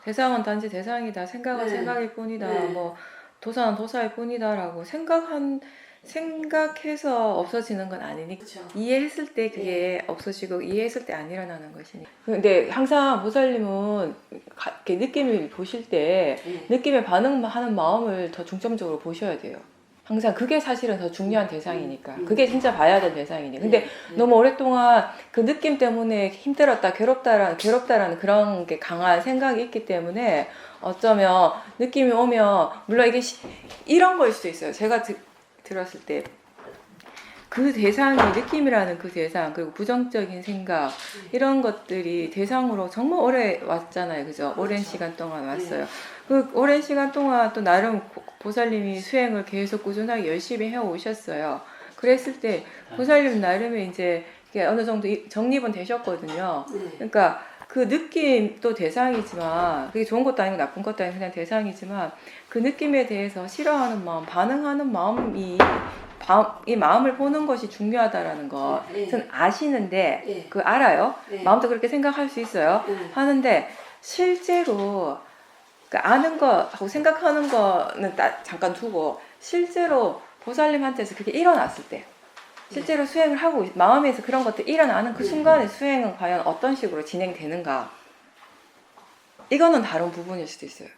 대상은 단지 대상이다, 생각은 네. 생각일 뿐이다, 네. 뭐 도사는 도사일 뿐이다라고 생각해서 없어지는 건 아니니까. 그렇죠. 이해했을 때 그게 없어지고 이해했을 때 안 일어나는 것이니. 근데 항상 보살님은 이렇게 느낌을 보실 때 느낌에 반응하는 마음을 더 중점적으로 보셔야 돼요. 항상 그게 사실은 더 중요한 대상이니까. 그게 진짜 봐야 될 대상이니. 근데 너무 오랫동안 그 느낌 때문에 힘들었다, 괴롭다라는 그런 게 강한 생각이 있기 때문에 어쩌면 느낌이 오면, 물론 이게 이런 거일 수도 있어요. 제가 들었을 때 그 대상이, 느낌이라는 그 대상, 그리고 부정적인 생각, 이런 것들이 대상으로 정말 오래 왔잖아요. 그죠? 오랜 시간 동안 왔어요. 그 오랜 시간 동안 또 나름 보살님이 수행을 계속 꾸준하게 열심히 해오셨어요. 그랬을 때 보살님 나름의 이제 어느 정도 정립은 되셨거든요. 그러니까 그 느낌도 대상이지만, 그게 좋은 것도 아니고 나쁜 것도 아니고 그냥 대상이지만, 그 느낌에 대해서 싫어하는 마음, 반응하는 마음이, 이 마음을 보는 것이 중요하다라는 거 전 아시는데, 그 알아요. 마음도 그렇게 생각할 수 있어요. 하는데 실제로 아는 거하고 생각하는 거는 잠깐 두고, 실제로 보살님한테서 그게 일어났을 때, 실제로 수행을 하고 마음에서 그런 것들이 일어나는 그 순간에 수행은 과연 어떤 식으로 진행되는가, 이거는 다른 부분일 수도 있어요.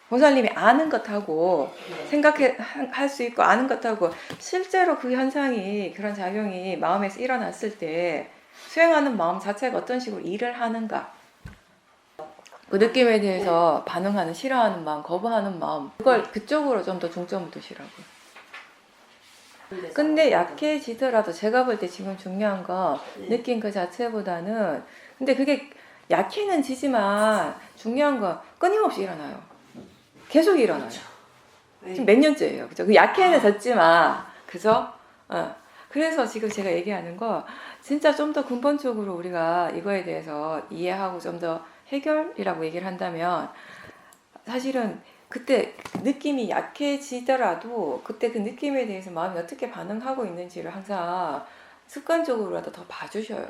보살님이 아는 것하고 생각할 수 있고 아는 것하고, 실제로 그 현상이, 그런 작용이 마음에서 일어났을 때 수행하는 마음 자체가 어떤 식으로 일을 하는가, 그 느낌에 대해서 반응하는, 싫어하는 마음, 거부하는 마음, 그걸 그쪽으로 좀 더 중점을 두시라고. 근데 약해지더라도 제가 볼 때 지금 중요한 건 느낌 그 자체보다는, 근데 그게 약해는 지지만 중요한 건 끊임없이 일어나요. 계속 일어나요. 지금 몇 년째예요. 그죠? 그 약해는 졌지만, 그죠? 그래서 지금 제가 얘기하는 거, 진짜 좀 더 근본적으로 우리가 이거에 대해서 이해하고 좀 더 해결이라고 얘기를 한다면, 사실은 그때 느낌이 약해지더라도 그때 그 느낌에 대해서 마음이 어떻게 반응하고 있는지를 항상 습관적으로라도 더 봐주셔요.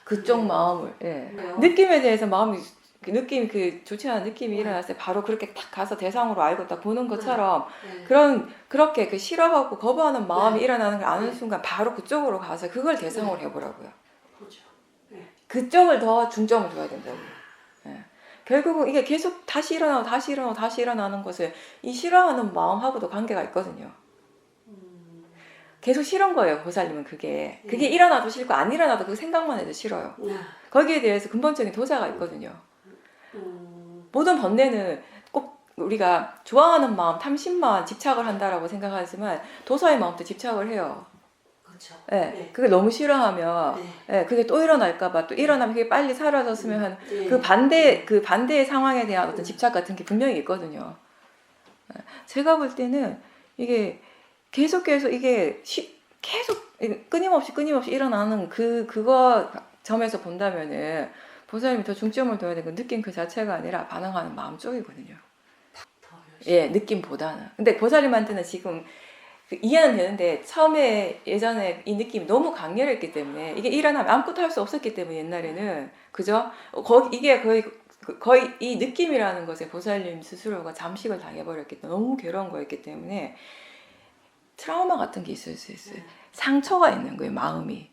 그쪽 마음을. 예. 느낌에 대해서 마음이, 느낌, 그 좋지 않은 느낌이 일어났을 때 바로 그렇게 딱 가서 대상으로 알고 딱 보는 것처럼, 그렇게 그 싫어하고 거부하는 마음이 일어나는 걸 아는 순간 바로 그쪽으로 가서 그걸 대상으로 해보라고요. 그쪽을 더 중점을 둬야 된다고요. 예. 결국은 이게 계속 다시 일어나고 다시 일어나고 다시 일어나는 것을, 이 싫어하는 마음하고도 관계가 있거든요. 계속 싫은 거예요, 보살님은. 그게 일어나도 싫고 안 일어나도 그 생각만 해도 싫어요. 거기에 대해서 근본적인 도사가 있거든요. 모든 번뇌는 꼭 우리가 좋아하는 마음, 탐심만 집착을 한다라고 생각하지만 도사의 마음도 집착을 해요. 그렇죠. 네. 그게 너무 싫어하면, 그게 또 일어날까봐, 또 일어나면 그게 빨리 사라졌으면 그 반대의 상황에 대한 어떤 집착 같은 게 분명히 있거든요. 제가 볼 때는 이게 계속 이게 계속 끊임없이 일어나는 그거 점에서 본다면은 보살님이 더 중점을 둬야 되는 건 느낌 그 자체가 아니라 반응하는 마음 쪽이거든요. 예, 느낌보다는. 근데 보살님한테는 지금 이해는 되는데, 처음에 예전에 이 느낌이 너무 강렬했기 때문에, 이게 일어나면 아무것도 할 수 없었기 때문에 옛날에는, 그죠? 이게 거의 이 느낌이라는 것에 보살님 스스로가 잠식을 당해버렸기 때문에, 너무 괴로운 거였기 때문에 트라우마 같은 게 있을 수 있어요. 상처가 있는 거예요, 마음이.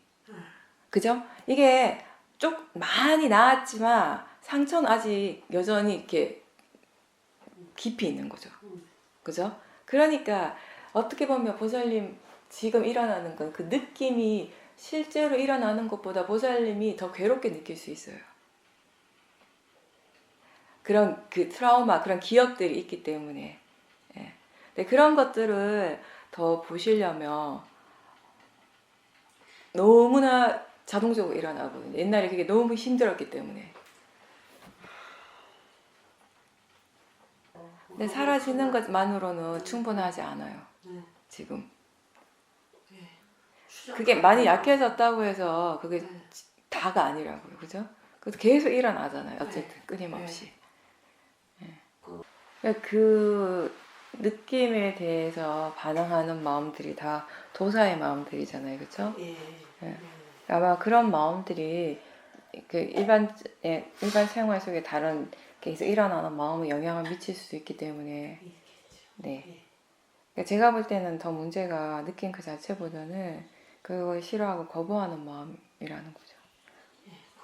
그죠? 이게 좀 많이 나았지만 상처는 아직 여전히 이렇게 깊이 있는 거죠. 그죠? 그러니까 어떻게 보면 보살님 지금 일어나는 건, 그 느낌이 실제로 일어나는 것보다 보살님이 더 괴롭게 느낄 수 있어요. 그런 그 트라우마, 그런 기억들이 있기 때문에. 예. 근데 그런 것들을 더 보시려면 너무나 자동적으로 일어나거든요. 옛날에 그게 너무 힘들었기 때문에. 근데 사라지는 것만으로는 충분하지 않아요. 지금. 그게 많이 약해졌다고 해서 그게 다가 아니라고요. 그죠? 그래서 계속 일어나잖아요. 어쨌든 끊임없이. 그 느낌에 대해서 반응하는 마음들이 다 도사의 마음들이잖아요. 그죠? 아마 그런 마음들이 그 일반 생활 속에 다른 게서 일어나는 마음에 영향을 미칠 수도 있기 때문에 네. 그러니까 제가 볼 때는 더 문제가 느낌 그 자체보다는 그걸 싫어하고 거부하는 마음이라는 거죠.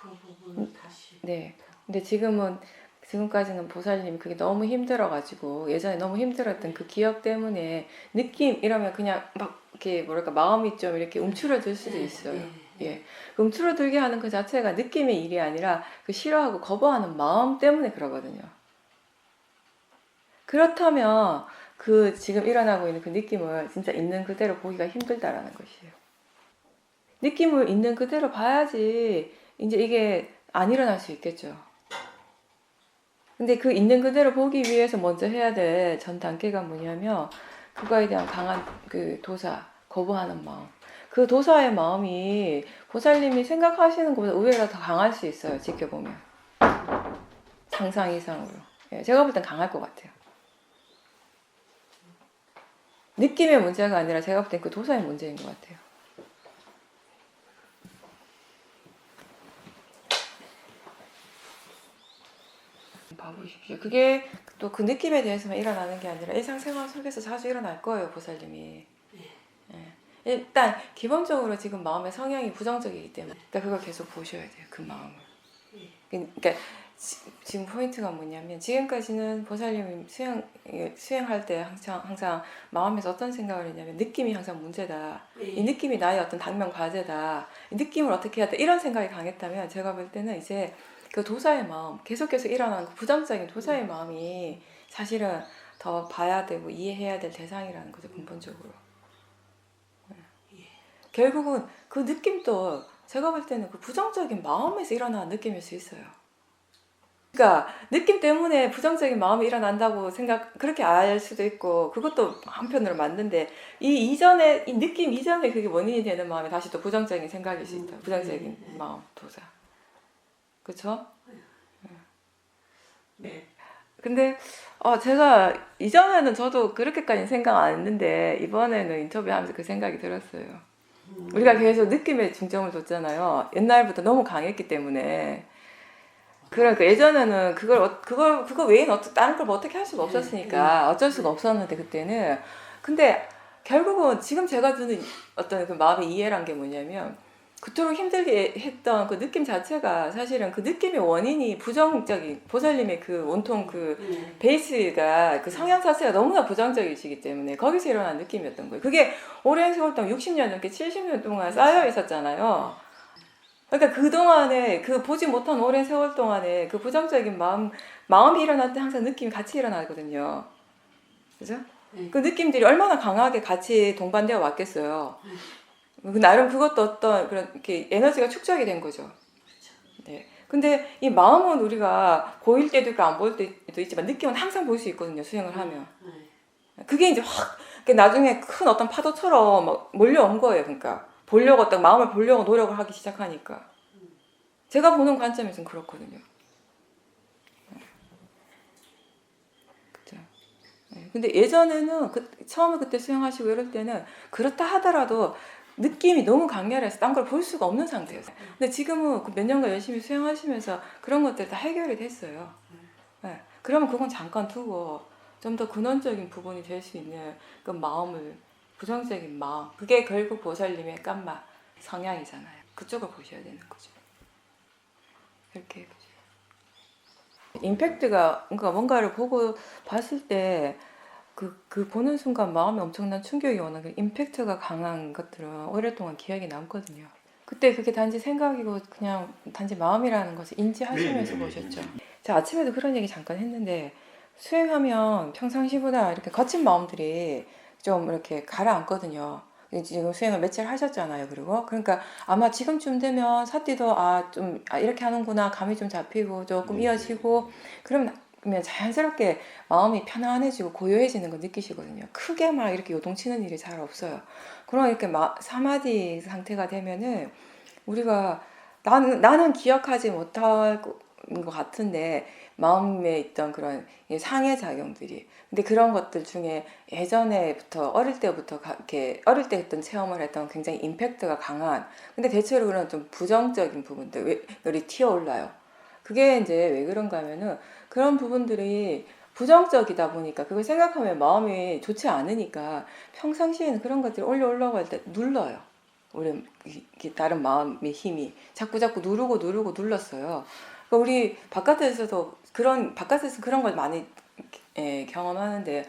그 부분을 다시. 네. 근데 지금까지는 보살님이 그게 너무 힘들어가지고 예전에 너무 힘들었던 그 기억 때문에 느낌 이러면 그냥 막 이렇게 뭐랄까 마음이 좀 이렇게 움츠러들 수도 있어요. 예. 움츠러들게 하는 그 자체가 느낌의 일이 아니라 그 싫어하고 거부하는 마음 때문에 그러거든요. 그렇다면 그 지금 일어나고 있는 그 느낌을 진짜 있는 그대로 보기가 힘들다라는 것이에요. 느낌을 있는 그대로 봐야지 이제 이게 안 일어날 수 있겠죠. 근데 그 있는 그대로 보기 위해서 먼저 해야 될 전 단계가 뭐냐면 그거에 대한 강한 그 도사, 거부하는 마음. 그 도사의 마음이 보살님이 생각하시는 것보다 의외로 더 강할 수 있어요. 지켜보면. 상상 이상으로. 예, 제가 볼 땐 강할 것 같아요. 느낌의 문제가 아니라 제가 볼 땐 그 도사의 문제인 것 같아요. 봐보십시오. 그게 또 그 느낌에 대해서만 일어나는 게 아니라 일상생활 속에서 자주 일어날 거예요, 보살님이. 예. 일단 기본적으로 지금 마음의 성향이 부정적이기 때문에 그러니까 그걸 계속 보셔야 돼요, 그 마음을. 그러니까 지금 포인트가 뭐냐면 지금까지는 보살님이 수행할 때 항상 마음에서 어떤 생각을 했냐면 느낌이 항상 문제다. 이 느낌이 나의 어떤 당면 과제다. 이 느낌을 어떻게 해야 돼? 이런 생각이 강했다면 제가 볼 때는 이제 그 도사의 마음, 계속해서 일어나는 그 부정적인 도사의 마음이 사실은 더 봐야 되고 이해해야 될 대상이라는 거죠, 근본적으로. 결국은 그 느낌도 제가 볼 때는 그 부정적인 마음에서 일어나는 느낌일 수 있어요. 그러니까 느낌 때문에 부정적인 마음이 일어난다고 그렇게 알 수도 있고 그것도 한편으로 맞는데 이 느낌 이전에 그게 원인이 되는 마음이 다시 또 부정적인 생각일 수 있다. 부정적인 마음, 도사. 그렇죠? 네. 근데 제가 이전에는 저도 그렇게까지 생각 안 했는데 이번에는 인터뷰하면서 그 생각이 들었어요. 우리가 계속 느낌에 중점을 뒀잖아요. 옛날부터 너무 강했기 때문에. 그러니까 예전에는 그거 외에는 다른 걸 뭐 어떻게 할 수가 없었으니까 어쩔 수가 없었는데 그때는. 근데 결국은 지금 제가 드는 어떤 그 마음의 이해란 게 뭐냐면 그토록 힘들게 했던 그 느낌 자체가 사실은 그 느낌의 원인이 부정적인 보살님의 그 온통 그 베이스가 그 성향 자체가 너무나 부정적이시기 때문에 거기서 일어난 느낌이었던 거예요. 그게 오랜 세월 동안 60년 넘게 70년 동안 쌓여 있었잖아요. 그러니까 그동안에 그 보지 못한 오랜 세월 동안에 그 부정적인 마음이 일어날 때 항상 느낌이 같이 일어나거든요. 그죠? 그 느낌들이 얼마나 강하게 같이 동반되어 왔겠어요. 나름 그것도 어떤 그런 이렇게 에너지가 축적이 된 거죠. 네. 근데 이 마음은 우리가 보일 때도 있고 안 보일 때도 있지만 느낌은 항상 볼 수 있거든요. 수행을 하면. 그게 이제 확 나중에 큰 어떤 파도처럼 막 몰려온 거예요. 그러니까 보려고 딱 마음을 보려고 노력을 하기 시작하니까 제가 보는 관점에서는 그렇거든요. 그죠? 네. 근데 예전에는 처음에 그때 수행하시고 이럴 때는 그렇다 하더라도 느낌이 너무 강렬해서 딴 걸 볼 수가 없는 상태였어요. 근데 지금은 몇 년간 열심히 수행하시면서 그런 것들이 다 해결이 됐어요. 네. 그러면 그건 잠깐 두고 좀 더 근원적인 부분이 될 수 있는 그 마음을 부정적인 마음 그게 결국 보살님의 깜마 성향이잖아요. 그쪽을 보셔야 되는 거죠. 이렇게 보세요. 임팩트가 그러니까 뭔가를 보고 봤을 때 그 보는 순간 마음에 엄청난 충격이 오는 그 임팩트가 강한 것들은 오랫동안 기억에 남거든요. 그때 그게 단지 생각이고 그냥 단지 마음이라는 것을 인지하시면서 보셨죠. 제가 아침에도 그런 얘기 잠깐 했는데 수행하면 평상시보다 이렇게 거친 마음들이 좀 이렇게 가라앉거든요. 지금 수행을 며칠 하셨잖아요. 그러니까 아마 지금쯤 되면 사띠도 좀 이렇게 하는구나 감이 좀 잡히고 조금 이어지고 그러면 자연스럽게 마음이 편안해지고 고요해지는 걸 느끼시거든요. 크게 막 이렇게 요동치는 일이 잘 없어요. 그럼 이렇게 사마디 상태가 되면은 우리가 나는 기억하지 못하고 것 같은데 마음에 있던 그런 상해 작용들이 근데 그런 것들 중에 예전에부터 어릴 때부터 이렇게 어릴 때 했던 체험을 했던 굉장히 임팩트가 강한 근데 대체로 그런 좀 부정적인 부분들이 튀어 올라요. 그게 이제 왜 그런가 하면은 그런 부분들이 부정적이다 보니까 그걸 생각하면 마음이 좋지 않으니까 평상시에는 그런 것들이 올라갈 때 눌러요. 우리 다른 마음의 힘이 자꾸 누르고 눌렀어요. 그러니까 우리 바깥에서 그런 걸 많이 경험하는데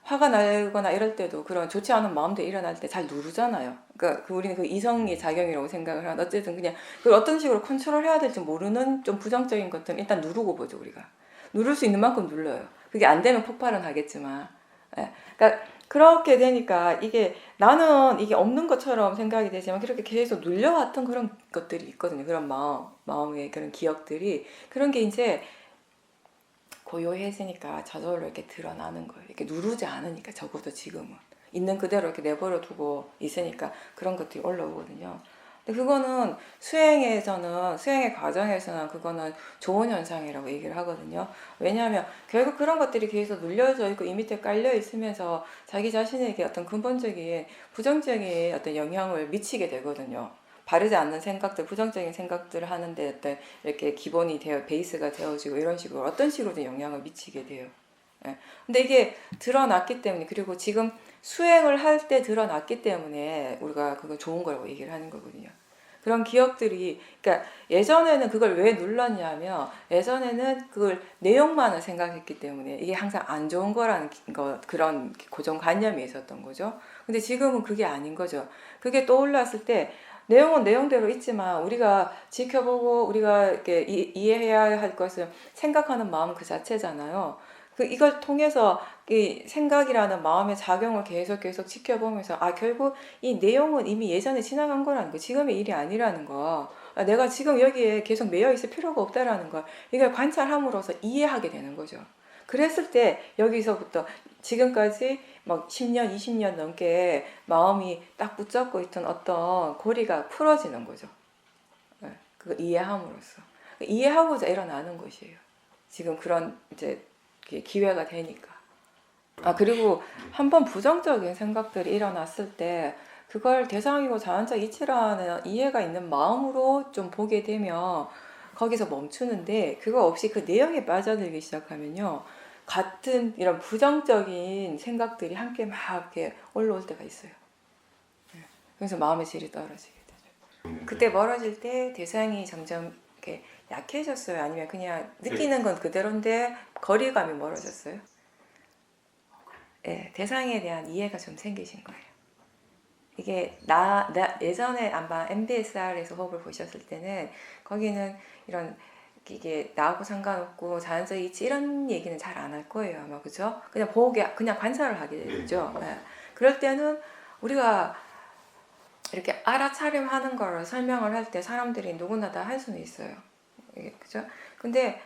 화가 나거나 이럴 때도 그런 좋지 않은 마음들이 일어날 때 잘 누르잖아요. 그러니까 우리는 그 이성의 작용이라고 생각을 하는데 어쨌든 그냥 그걸 어떤 식으로 컨트롤해야 될지 모르는 좀 부정적인 것들은 일단 누르고 보죠. 우리가 누를 수 있는 만큼 눌러요. 그게 안 되면 폭발은 하겠지만 그러니까 그렇게 되니까 이게 나는 이게 없는 것처럼 생각이 되지만 그렇게 계속 눌려왔던 그런 것들이 있거든요. 그런 마음의 그런 기억들이 그런 게 이제 고요해지니까 저절로 이렇게 드러나는 거예요. 이렇게 누르지 않으니까 적어도 지금은 있는 그대로 이렇게 내버려 두고 있으니까 그런 것들이 올라오거든요. 근데 그거는 수행의 과정에서는 그거는 좋은 현상이라고 얘기를 하거든요. 왜냐하면 결국 그런 것들이 계속 눌려져 있고 이 밑에 깔려 있으면서 자기 자신에게 어떤 근본적인 부정적인 어떤 영향을 미치게 되거든요. 바르지 않는 생각들, 부정적인 생각들을 하는데 어떤 이렇게 기본이 되어 베이스가 되어지고 이런 식으로 어떤 식으로든 영향을 미치게 돼요. 예. 근데 이게 드러났기 때문에 그리고 지금 수행을 할 때 드러났기 때문에 우리가 그거 좋은 거라고 얘기를 하는 거거든요. 그런 기억들이 그러니까 예전에는 그걸 왜 눌렀냐면 예전에는 그걸 내용만을 생각했기 때문에 이게 항상 안 좋은 거라는 그런 고정관념이 있었던 거죠. 근데 지금은 그게 아닌 거죠. 그게 떠올랐을 때 내용은 내용대로 있지만 우리가 지켜보고 우리가 이렇게 이해해야 할 것은 생각하는 마음 그 자체잖아요. 이걸 통해서 이 생각이라는 마음의 작용을 계속 지켜보면서 결국 이 내용은 이미 예전에 지나간 거라는 거, 지금의 일이 아니라는 거, 내가 지금 여기에 계속 매여 있을 필요가 없다라는 거, 이걸 관찰함으로써 이해하게 되는 거죠. 그랬을 때 여기서부터 지금까지 막 10년, 20년 넘게 마음이 딱 붙잡고 있던 어떤 고리가 풀어지는 거죠. 그걸 이해함으로써. 이해하고자 일어나는 것이에요. 지금 그런 이제 기회가 되니까. 그리고 한번 부정적인 생각들이 일어났을 때 그걸 대상이고 자연적 이치라는 이해가 있는 마음으로 좀 보게 되면 거기서 멈추는데 그거 없이 그 내용에 빠져들기 시작하면요. 같은 이런 부정적인 생각들이 함께 막 이렇게 올라올 때가 있어요. 그래서 마음의 질이 떨어지게 되죠. 그때 멀어질 때 대상이 점점 이렇게 약해졌어요? 아니면 그냥 느끼는 건 그대로인데 거리감이 멀어졌어요? 네, 대상에 대한 이해가 좀 생기신 거예요. 이게 예전에 아마 MBSR에서 호흡을 보셨을 때는 거기는 이런 이게 나하고 상관없고 자연적 이치 이런 얘기는 잘 안 할 거예요 아마 그죠? 그냥 그냥 관찰을 하게 되죠. 네. 그럴 때는 우리가 이렇게 알아차림하는 걸 설명을 할 때 사람들이 누구나 다 할 수는 있어요. 그죠? 근데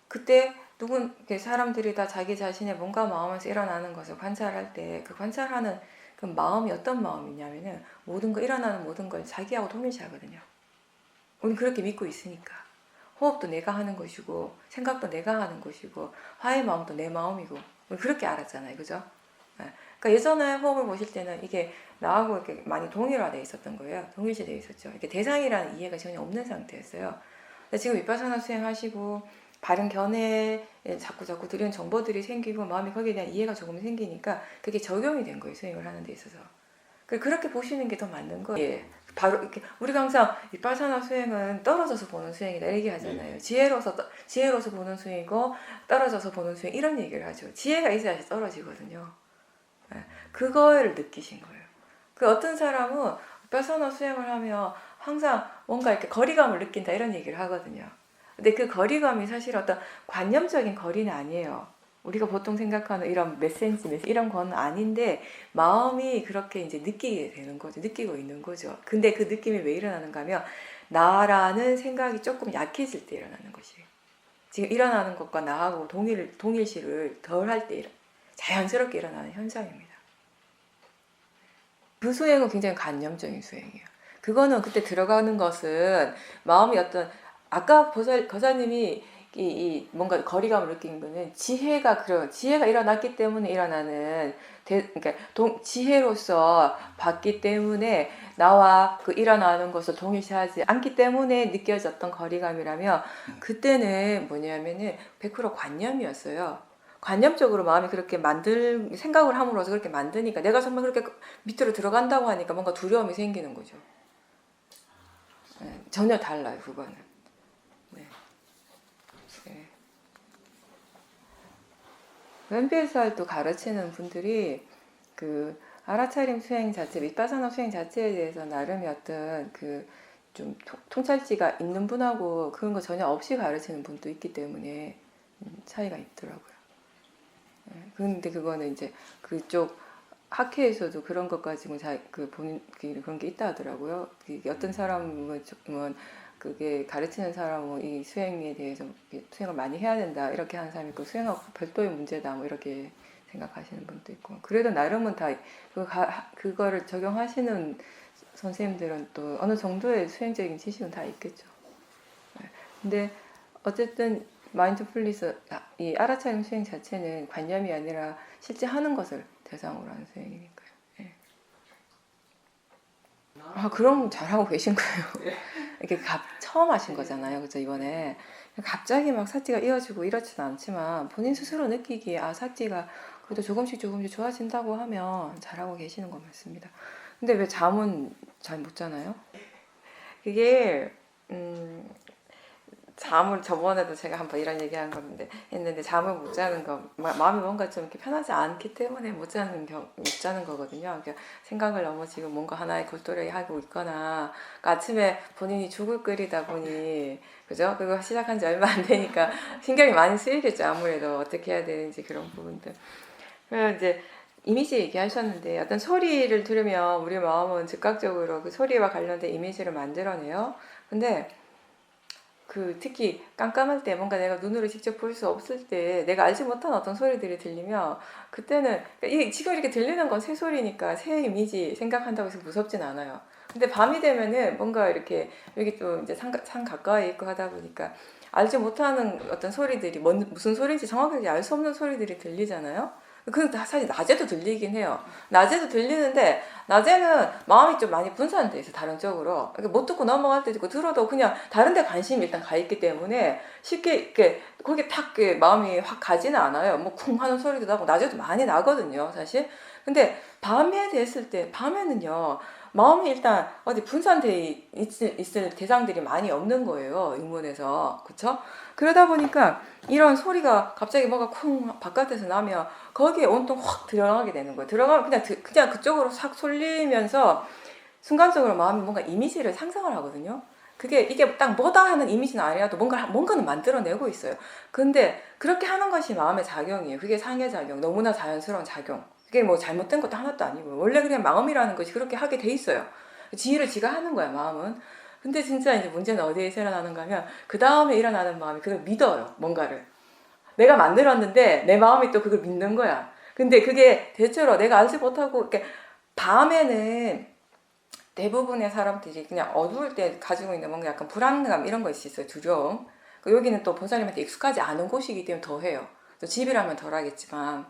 그때 사람들이 다 자기 자신의 몸과 마음에서 일어나는 것을 관찰할 때 그 관찰하는 그 마음이 어떤 마음이냐면은 일어나는 모든 걸 자기하고 동일시하거든요. 우리는 그렇게 믿고 있으니까. 호흡도 내가 하는 것이고 생각도 내가 하는 것이고 화의 마음도 내 마음이고 우리 그렇게 알았잖아요. 그죠? 그러니까 예전에 호흡을 보실 때는 이게 나하고 이렇게 많이 동일화되어 있었던 거예요. 동일시되어 있었죠. 이렇게 대상이라는 이해가 전혀 없는 상태였어요. 근데 지금 위파사나 수행하시고 바른 견해에 자꾸 들은 정보들이 생기고 마음이 거기에 대한 이해가 조금 생기니까 그게 적용이 된 거예요. 수행을 하는 데 있어서. 그렇게 보시는 게 더 맞는 거예요. 예. 바로 이렇게 우리가 항상 위파사나 수행은 떨어져서 보는 수행이다 이렇게 하잖아요. 지혜로서 보는 수행이고 떨어져서 보는 수행 이런 얘기를 하죠. 지혜가 있어야 떨어지거든요. 예. 그걸 느끼신 거예요. 어떤 사람은 위파사나 수행을 하면 항상 뭔가 이렇게 거리감을 느낀다 이런 얘기를 하거든요. 근데 그 거리감이 사실 어떤 관념적인 거리는 아니에요. 우리가 보통 생각하는 이런 몇 센티미터 이런 건 아닌데 마음이 그렇게 이제 느끼게 되는 거죠. 느끼고 있는 거죠. 근데 그 느낌이 왜 일어나는가 하면 나라는 생각이 조금 약해질 때 일어나는 것이에요. 지금 일어나는 것과 나하고 동일시를 덜 할 때 자연스럽게 일어나는 현상입니다. 그 수행은 굉장히 관념적인 수행이에요. 그거는 그때 들어가는 것은 마음이 어떤 아까 거사님이 이 뭔가 거리감을 느끼는 거는 지혜가 일어났기 때문에 일어나는 그러니까 지혜로서 봤기 때문에 나와 그 일어나는 것을 동일시하지 않기 때문에 느껴졌던 거리감이라면 그때는 뭐냐면은 100% 관념이었어요. 관념적으로 마음이 그렇게 생각을 함으로써 그렇게 만드니까 내가 정말 그렇게 밑으로 들어간다고 하니까 뭔가 두려움이 생기는 거죠. 네, 전혀 달라요, 그거는. 네. 네. 왼비에살도 가르치는 분들이 그 알아차림 수행 자체, 밑바사나 수행 자체에 대해서 나름의 어떤 그 좀 통찰지가 있는 분하고 그런 거 전혀 없이 가르치는 분도 있기 때문에 차이가 있더라고요. 근데 그거는 이제 그쪽 학회에서도 그런 것 가지고 본인 그런 게 있다 하더라고요. 어떤 사람은 그게 가르치는 사람은 이 수행에 대해서 수행을 많이 해야 된다 이렇게 하는 사람이 있고 수행하고 별도의 문제다 뭐 이렇게 생각하시는 분도 있고 그래도 나름은 다 그거를 적용하시는 선생님들은 또 어느 정도의 수행적인 지식은 다 있겠죠. 근데 어쨌든 마인드풀리스 이 알아차림 수행 자체는 관념이 아니라 실제 하는 것을 대상으로 하는 수행이니까요. 예. 그럼 잘하고 계신 거예요. 이렇게 처음 하신 거잖아요, 그죠 이번에. 갑자기 막 삿지가 이어지고 이렇지는 않지만 본인 스스로 느끼기에 삿지가 그래도 조금씩 좋아진다고 하면 잘하고 계시는 거 맞습니다. 근데 왜 잠은 잘 못 자나요? 그게 잠을 저번에도 제가 한번 이런 얘기한 건데 했는데 잠을 못 자는 거 마음이 뭔가 좀 이렇게 편하지 않기 때문에 못 자는 거거든요. 그러니까 생각을 너무 지금 뭔가 하나의 골똘히 하고 있거나 그러니까 아침에 본인이 죽을 끓이다 보니 그죠? 그거 시작한 지 얼마 안 되니까 신경이 많이 쓰이겠죠. 아무래도 어떻게 해야 되는지 그런 부분들. 그래서 이제 이미지 얘기하셨는데 어떤 소리를 들으면 우리 마음은 즉각적으로 그 소리와 관련된 이미지를 만들어내요. 근데 특히 깜깜할 때 뭔가 내가 눈으로 직접 볼 수 없을 때 내가 알지 못한 어떤 소리들이 들리면 그때는 지금 이렇게 들리는 건 새 소리니까 새 이미지 생각한다고 해서 무섭진 않아요. 근데 밤이 되면은 뭔가 이렇게 여기 또 이제 산 가까이 있고 하다 보니까 알지 못하는 어떤 소리들이 무슨 소리인지 정확하게 알 수 없는 소리들이 들리잖아요. 그건 사실 낮에도 들리긴 해요. 낮에도 들리는데 낮에는 마음이 좀 많이 분산돼 있어 다른 쪽으로. 못 듣고 넘어갈 때도 있고 들어도 그냥 다른 데 관심이 일단 가 있기 때문에 쉽게 이렇게 거기에 탁 마음이 확 가지는 않아요. 뭐 쿵 하는 소리도 나고 낮에도 많이 나거든요 사실. 근데 밤에 됐을 때 밤에는요 마음이 일단 어디 분산돼 있을 대상들이 많이 없는 거예요 인문에서. 그쵸? 그러다 보니까 이런 소리가 갑자기 뭐가 쿵 바깥에서 나면 거기에 온통 확 들어가게 되는 거예요. 들어가면 그냥 그쪽으로 싹 쏠리면서 순간적으로 마음이 뭔가 이미지를 상상을 하거든요. 이게 딱 뭐다 하는 이미지는 아니라도 뭔가는 만들어내고 있어요. 근데 그렇게 하는 것이 마음의 작용이에요. 그게 상해작용, 너무나 자연스러운 작용. 그게 뭐 잘못된 것도 하나도 아니고 원래 그냥 마음이라는 것이 그렇게 하게 돼 있어요. 지혜를 지가 하는 거야 마음은. 근데 진짜 이제 문제는 어디에서 일어나는가 하면 그 다음에 일어나는 마음이 그걸 믿어요. 뭔가를 내가 만들었는데 내 마음이 또 그걸 믿는 거야. 근데 그게 대체로 내가 알지 못하고 이렇게 밤에는 대부분의 사람들이 그냥 어두울 때 가지고 있는 뭔가 약간 불안감 이런 거 있어요. 두려움. 여기는 또 보살님한테 익숙하지 않은 곳이기 때문에 더 해요. 또 집이라면 덜 하겠지만.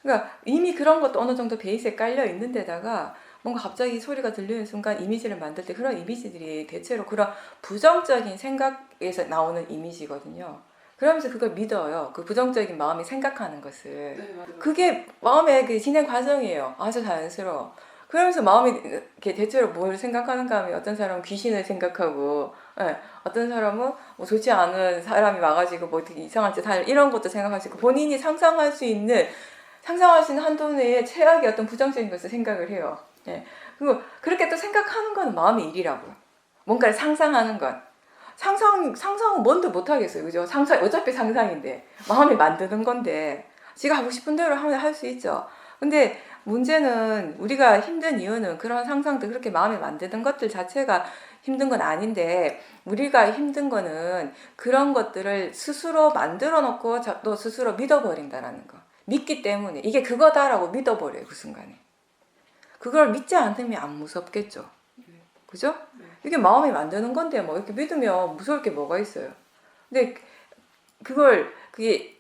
그러니까 이미 그런 것도 어느 정도 베이스에 깔려 있는 데다가 뭔가 갑자기 소리가 들리는 순간 이미지를 만들 때 그런 이미지들이 대체로 그런 부정적인 생각에서 나오는 이미지거든요. 그러면서 그걸 믿어요. 그 부정적인 마음이 생각하는 것을. 네, 맞아요. 그게 마음의 그 진행 과정이에요. 아주 자연스러워. 그러면서 마음이 이렇게 대체로 뭘 생각하는가 하면 어떤 사람은 귀신을 생각하고, 어떤 사람은 뭐 좋지 않은 사람이 와가지고 뭐 어떻게 이상한 짓 할 이런 것도 생각하시고 본인이 상상할 수 있는 한도 내에 최악의 어떤 부정적인 것을 생각을 해요. 그리고 그렇게 또 생각하는 건 마음의 일이라고요. 뭔가를 상상하는 건. 상상은 뭔도 못하겠어요. 그죠? 어차피 상상인데. 마음이 만드는 건데. 지가 하고 싶은 대로 하면 할 수 있죠. 근데 문제는 우리가 힘든 이유는 그런 상상들 그렇게 마음에 만드는 것들 자체가 힘든 건 아닌데 우리가 힘든 거는 그런 것들을 스스로 만들어 놓고 또 스스로 믿어버린다라는 거. 믿기 때문에 이게 그거다라고 믿어버려요. 그 순간에. 그걸 믿지 않으면 안 무섭겠죠. 그죠? 이게 마음이 만드는 건데 뭐 이렇게 믿으면 무서울 게 뭐가 있어요. 근데 그게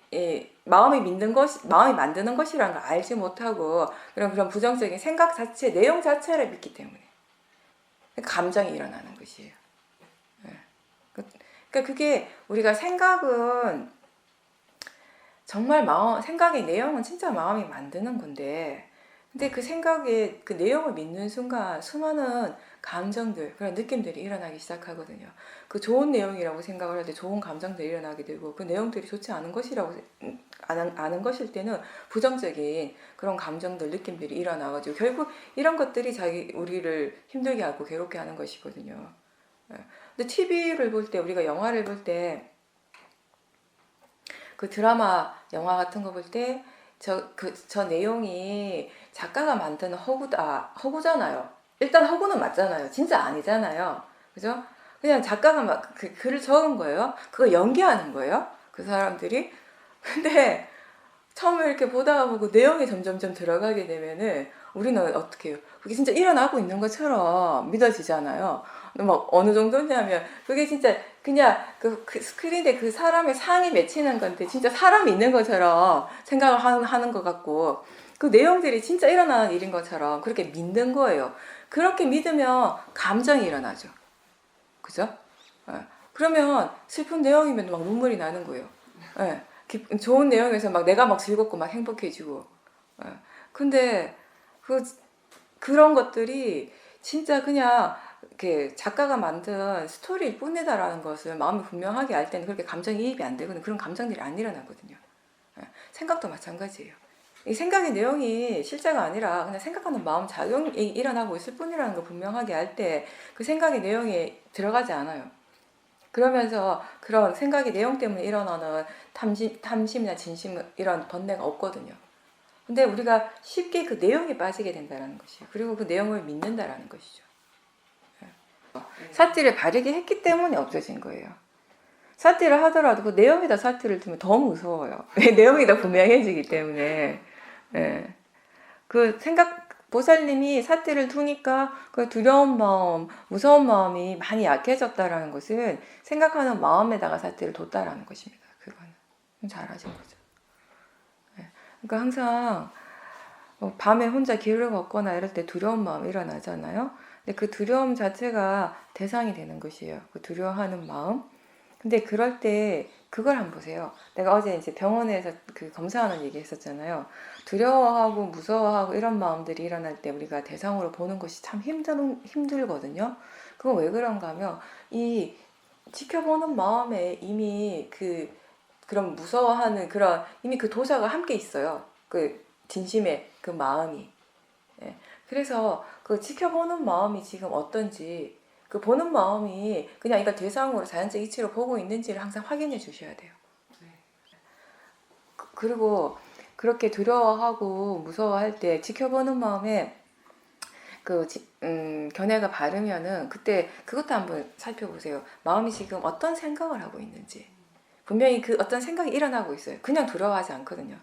마음이 믿는 것, 마음이 만드는 것이라는 걸 알지 못하고 그런 부정적인 생각 자체, 내용 자체를 믿기 때문에 감정이 일어나는 것이에요. 그러니까 그게 우리가 생각은 정말 생각의 내용은 진짜 마음이 만드는 건데, 근데 그 생각의 그 내용을 믿는 순간 수많은 감정들, 그런 느낌들이 일어나기 시작하거든요. 그 좋은 내용이라고 생각을 할 때 좋은 감정들이 일어나게 되고, 그 내용들이 좋지 않은 것이라고 아는 것일 때는 부정적인 그런 감정들, 느낌들이 일어나가지고 결국 이런 것들이 우리를 힘들게 하고 괴롭게 하는 것이거든요. 근데 TV를 볼 때, 우리가 영화를 볼 때, 그 드라마, 영화 같은 거 볼 때, 저 내용이 작가가 만드는 허구잖아요. 일단 허구는 맞잖아요. 진짜 아니잖아요. 그죠? 그냥 작가가 막 그 글을 적은 거예요. 그거 연기하는 거예요. 그 사람들이. 근데 처음에 이렇게 보다가 보고 내용이 점점점 들어가게 되면은 우리는 어떻게 해요? 그게 진짜 일어나고 있는 것처럼 믿어지잖아요. 막 어느 정도냐면 그게 진짜 그냥 그 스크린에 그 사람의 상이 맺히는 건데 진짜 사람이 있는 것처럼 생각을 하는 것 같고 그 내용들이 진짜 일어나는 일인 것처럼 그렇게 믿는 거예요. 그렇게 믿으면 감정이 일어나죠. 그죠? 그러면 슬픈 내용이면 막 눈물이 나는 거예요. 좋은 내용에서 막 내가 막 즐겁고 막 행복해지고. 근데 그런 것들이 진짜 그냥 이렇게 작가가 만든 스토리일 뿐이다라는 것을 마음이 분명하게 알 때는 그렇게 감정이입이 안 되거든요. 그런 감정들이 안 일어나거든요. 생각도 마찬가지예요. 이 생각의 내용이 실제가 아니라 그냥 생각하는 마음 작용이 일어나고 있을 뿐이라는 걸 분명하게 알 때 그 생각의 내용이 들어가지 않아요. 그러면서 그런 생각의 내용 때문에 일어나는 탐심이나 진심 이런 번뇌가 없거든요. 근데 우리가 쉽게 그 내용에 빠지게 된다는 것이에요. 그리고 그 내용을 믿는다라는 것이죠. 사티를 바르게 했기 때문에 없어진 거예요. 사티를 하더라도 그 내용에다 사티를 두면 더 무서워요. 내용이 더 분명해지기 때문에. 그 보살님이 사티를 두니까 그 두려운 마음, 무서운 마음이 많이 약해졌다라는 것은 생각하는 마음에다가 사티를 뒀다라는 것입니다. 그거는 잘하신 거죠. 그러니까 항상 밤에 혼자 길을 걷거나 이럴 때 두려운 마음이 일어나잖아요. 근데 그 두려움 자체가 대상이 되는 것이에요. 그 두려워하는 마음. 근데 그럴 때 그걸 한번 보세요. 내가 어제 이제 병원에서 그 검사하는 얘기 했었잖아요. 두려워하고 무서워하고 이런 마음들이 일어날 때 우리가 대상으로 보는 것이 참 힘들거든요. 그건 왜 그런가 하면 이 지켜보는 마음에 이미 그런 무서워하는 이미 그 도사가 함께 있어요. 그 진심의 그 마음이. 그래서 그 지켜보는 마음이 지금 어떤지 그 보는 마음이 그냥 이거 대상으로 자연적 이치로 보고 있는지를 항상 확인해 주셔야 돼요. 그리고 그렇게 두려워하고 무서워할 때 지켜보는 마음에 견해가 바르면은 그때 그것도 한번 살펴보세요. 마음이 지금 어떤 생각을 하고 있는지. 분명히 그 어떤 생각이 일어나고 있어요. 그냥 두려워하지 않거든요.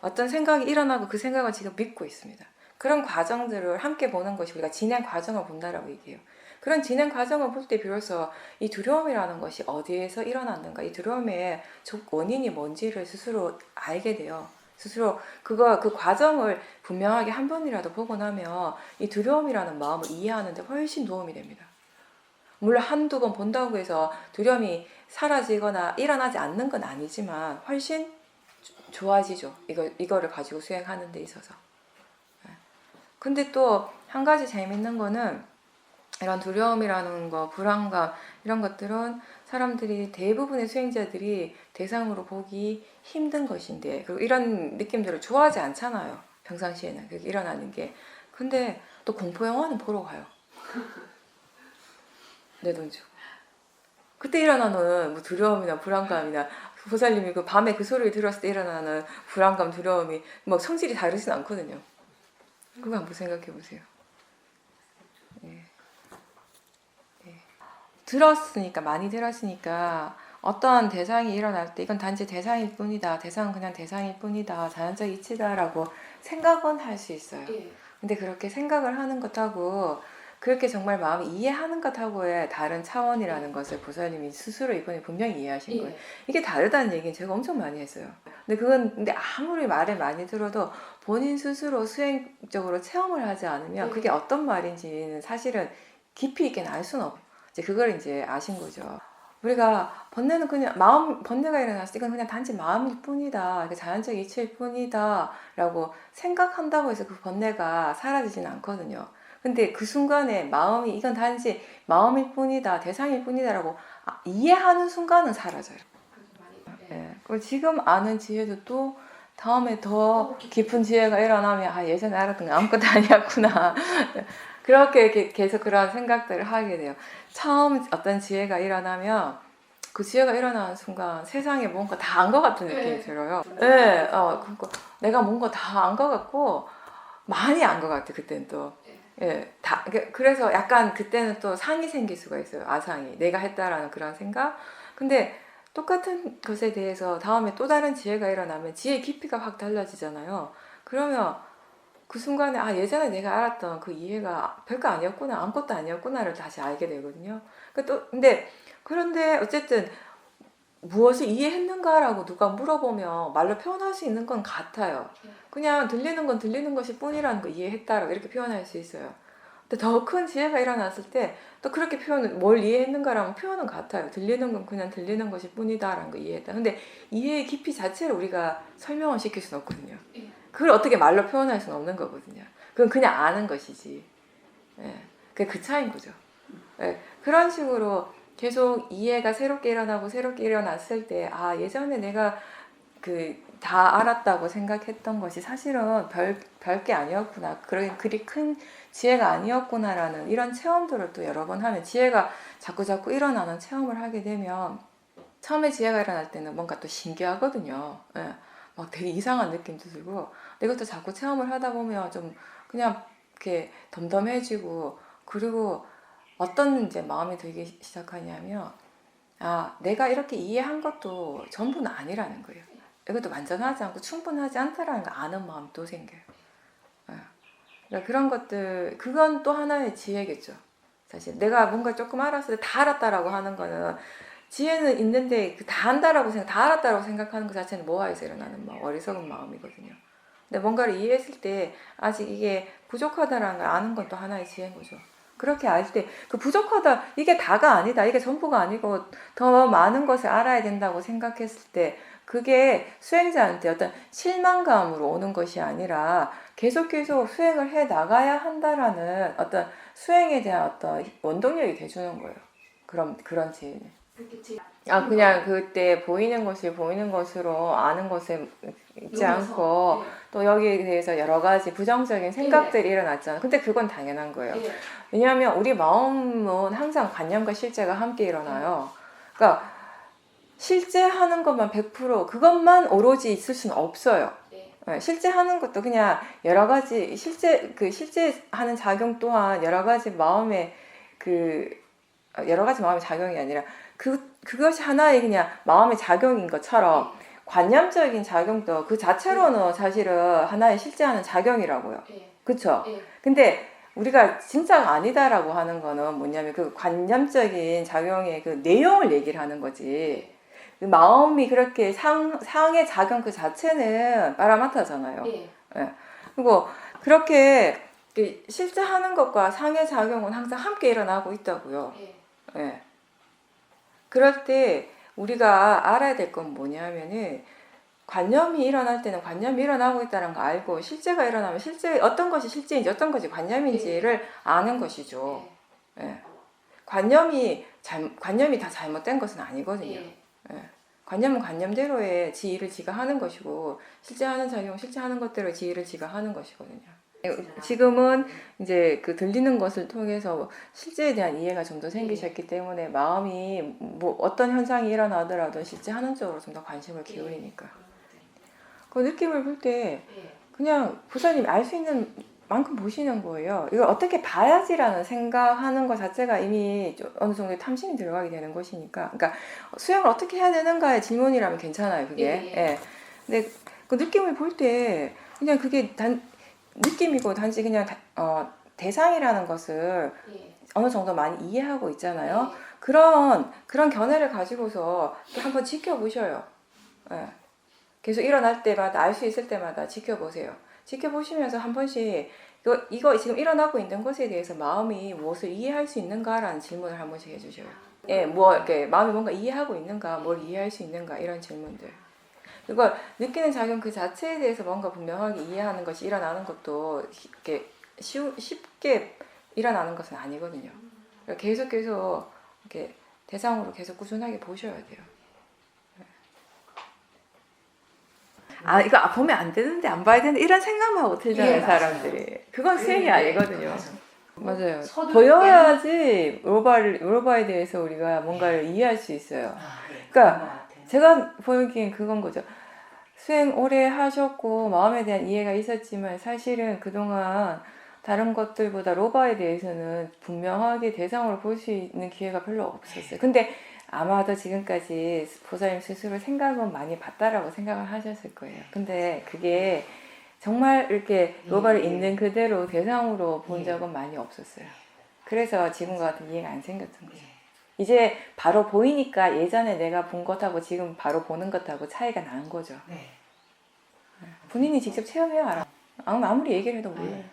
어떤 생각이 일어나고 그 생각을 지금 믿고 있습니다. 그런 과정들을 함께 보는 것이 우리가 진행 과정을 본다라고 얘기해요. 그런 진행 과정을 볼 때 비로소 이 두려움이라는 것이 어디에서 일어났는가, 이 두려움의 원인이 뭔지를 스스로 알게 돼요. 스스로 그 과정을 분명하게 한 번이라도 보고 나면 이 두려움이라는 마음을 이해하는 데 훨씬 도움이 됩니다. 물론 한두 번 본다고 해서 두려움이 사라지거나 일어나지 않는 건 아니지만 훨씬 좋아지죠. 이거를 가지고 수행하는 데 있어서. 근데 또 한 가지 재밌는 거는 이런 두려움이라는 거, 불안감 이런 것들은 사람들이 대부분의 수행자들이 대상으로 보기 힘든 것인데 그리고 이런 느낌들을 좋아하지 않잖아요. 평상시에는 그게 일어나는 게. 근데 또 공포 영화는 보러 가요. 내 돈 주고. 그때 일어나는 뭐 두려움이나 불안감이나 보살님이 그 밤에 그 소리를 들었을 때 일어나는 불안감, 두려움이 뭐 성질이 다르진 않거든요. 그거 한번 생각해 보세요. 많이 들었으니까 어떠한 대상이 일어날 때 이건 단지 대상일 뿐이다. 대상은 그냥 대상일 뿐이다. 자연적 이치다라고 생각은 할 수 있어요. 근데 그렇게 생각을 하는 것하고 그렇게 정말 마음이 이해하는 것하고의 다른 차원이라는 것을 보살님이 스스로 이번에 분명히 이해하신 거예요. 이게 다르다는 얘기는 제가 엄청 많이 했어요. 근데 아무리 말을 많이 들어도 본인 스스로 수행적으로 체험을 하지 않으면 그게 어떤 말인지는 사실은 깊이 있게 알 수는 없어요. 이제 그걸 이제 아신 거죠. 우리가 번뇌는 그냥 번뇌가 일어났을 때 이건 그냥 단지 마음일 뿐이다. 자연적 이치일 뿐이다. 라고 생각한다고 해서 그 번뇌가 사라지진 않거든요. 근데 그 순간에 마음이 이건 단지 마음일 뿐이다. 대상일 뿐이다. 라고 이해하는 순간은 사라져요. 네. 지금 아는 지혜도 또 다음에 더 깊은 지혜가 일어나면 예전에 알았던 거 아무것도 아니었구나. 그렇게 계속 그런 생각들을 하게 돼요. 처음 어떤 지혜가 일어나면 그 지혜가 일어나는 순간 세상에 뭔가 다 안 것 같은 느낌이 들어요. 네, 그러니까 내가 뭔가 다 안 것 같고 많이 안 것 같아 그때는 또. 예, 그래서 약간 그때는 또 상이 생길 수가 있어요. 아상이 내가 했다라는 그런 생각. 근데 똑같은 것에 대해서 다음에 또 다른 지혜가 일어나면 지혜의 깊이가 확 달라지잖아요. 그러면 그 순간에 예전에 내가 알았던 그 이해가 별거 아니었구나, 아무것도 아니었구나를 다시 알게 되거든요. 그런데 어쨌든 무엇을 이해했는가라고 누가 물어보면 말로 표현할 수 있는 건 같아요. 그냥 들리는 건 들리는 것일 뿐이라는 거 이해했다라고 이렇게 표현할 수 있어요. 근데 더 큰 지혜가 일어났을 때 또 그렇게 뭘 이해했는가라면 표현은 같아요. 들리는 건 그냥 들리는 것일 뿐이다라는 거 이해했다. 근데 이해의 깊이 자체를 우리가 설명을 시킬 수는 없거든요. 그걸 어떻게 말로 표현할 수는 없는 거거든요. 그건 그냥 아는 것이지. 예, 그 차이인 거죠. 예, 그런 식으로 계속 이해가 새롭게 일어나고 새롭게 일어났을 때 예전에 내가 다 알았다고 생각했던 것이 사실은 별게 아니었구나. 그리 큰 지혜가 아니었구나라는 이런 체험들을 또 여러 번 하면 지혜가 자꾸 일어나는 체험을 하게 되면 처음에 지혜가 일어날 때는 뭔가 또 신기하거든요. 예, 막 되게 이상한 느낌도 들고 이것도 자꾸 체험을 하다 보면 좀 그냥 이렇게 덤덤해지고 그리고 어떤 이제 마음이 들기 시작하냐면 내가 이렇게 이해한 것도 전부는 아니라는 거예요. 이것도 완전하지 않고 충분하지 않다라는 거 아는 마음이 또 생겨요. 그러니까 그런 것들 그건 또 하나의 지혜겠죠. 사실 내가 뭔가 조금 알았을 때 다 알았다라고 하는 거는 지혜는 있는데 다 안다라고 다 알았다라고 생각하는 것 자체는 모아에서 일어나는 어리석은 마음이거든요. 근데 뭔가를 이해했을 때 아직 이게 부족하다라는 걸 아는 건 또 하나의 지혜인 거죠. 그렇게 알 때 그 부족하다 이게 다가 아니다 이게 전부가 아니고 더 많은 것을 알아야 된다고 생각했을 때 그게 수행자한테 어떤 실망감으로 오는 것이 아니라 계속 수행을 해 나가야 한다라는 어떤 수행에 대한 어떤 원동력이 돼주는 거예요. 그런 지혜는. 그냥 그때 보이는 것이 보이는 것으로 아는 것에 있지 않고 또 여기에 대해서 여러 가지 부정적인 생각들이 일어났잖아요. 근데 그건 당연한 거예요. 왜냐하면 우리 마음은 항상 관념과 실제가 함께 일어나요. 그러니까 실제 하는 것만 100% 그것만 오로지 있을 수는 없어요. 실제 하는 것도 그냥 여러 가지 실제 하는 작용 또한 여러 가지 마음의 작용이 아니라 그것이 하나의 그냥 마음의 작용인 것처럼 관념적인 작용도 그 자체로는 사실은 하나의 실제하는 작용이라고요. 그쵸? 근데 우리가 진짜가 아니다라고 하는 거는 뭐냐면 그 관념적인 작용의 그 내용을 얘기를 하는 거지. 그 마음이 그렇게 상의 작용 그 자체는 빠라마타잖아요. 그리고 그렇게 실제 하는 것과 상의 작용은 항상 함께 일어나고 있다고요. 그럴 때 우리가 알아야 될 건 뭐냐면은 관념이 일어날 때는 관념이 일어나고 있다는 거 알고 실제가 일어나면 어떤 것이 실제인지 어떤 것이 관념인지를 아는 것이죠. 관념이 다 잘못된 것은 아니거든요. 관념은 관념대로의 지위를 지가 하는 것이고 실제 하는 작용, 실제 하는 것대로 지위를 지가 하는 것이거든요. 지금은 이제 그 들리는 것을 통해서 실제에 대한 이해가 좀 더 생기셨기 때문에 마음이 뭐 어떤 현상이 일어나더라도 실제 하는 쪽으로 좀 더 관심을 기울이니까 그 느낌을 볼 때 그냥 보살님이 알 수 있는 만큼 보시는 거예요. 이걸 어떻게 봐야지라는 생각하는 것 자체가 이미 어느 정도 탐심이 들어가게 되는 것이니까. 그러니까 수행을 어떻게 해야 되는가의 질문이라면 괜찮아요, 그게. 근데 그 느낌을 볼 때 그냥 그게 느낌이고 단지 그냥 대상이라는 것을 예. 어느 정도 많이 이해하고 있잖아요. 예. 그런 견해를 가지고서 이렇게 한번 지켜보셔요. 예. 계속 일어날 때마다 알 수 있을 때마다 지켜보세요. 지켜보시면서 한 번씩 이거 지금 일어나고 있는 것에 대해서 마음이 무엇을 이해할 수 있는가라는 질문을 한 번씩 해주셔요. 예, 뭐 이렇게 마음이 뭔가 이해하고 있는가, 뭘 이해할 수 있는가 이런 질문들. 이걸 느끼는 작용 그 자체에 대해서 뭔가 분명하게 이해하는 것이 일어나는 것도 이렇게 쉽게 일어나는 것은 아니거든요. 계속 이렇게 대상으로 계속 꾸준하게 보셔야 돼요. 아 이거 보면 안 되는데 안 봐야 되는데 이런 생각만 하고 들잖아요. 예, 맞아요. 사람들이. 그건 수행이 아니거든요. 맞아요. 서둘 보여야지 로바에 대해서 우리가 뭔가를 이해할 수 있어요. 그러니까 제가 보기엔 그건 거죠. 수행 오래 하셨고 마음에 대한 이해가 있었지만 사실은 그동안 다른 것들보다 로바에 대해서는 분명하게 대상으로 볼 수 있는 기회가 별로 없었어요. 근데 아마도 지금까지 보살님 스스로 생각은 많이 봤다라고 생각을 하셨을 거예요. 근데 그게 정말 이렇게 로바를 있는 그대로 대상으로 본 적은 많이 없었어요. 그래서 지금과 같은 이해가 안 생겼던 거죠. 이제 바로 보이니까 예전에 내가 본 것하고 지금 바로 보는 것하고 차이가 나는 거죠. 본인이 직접 체험해야 알아. 아무리 얘기를 해도 몰라요.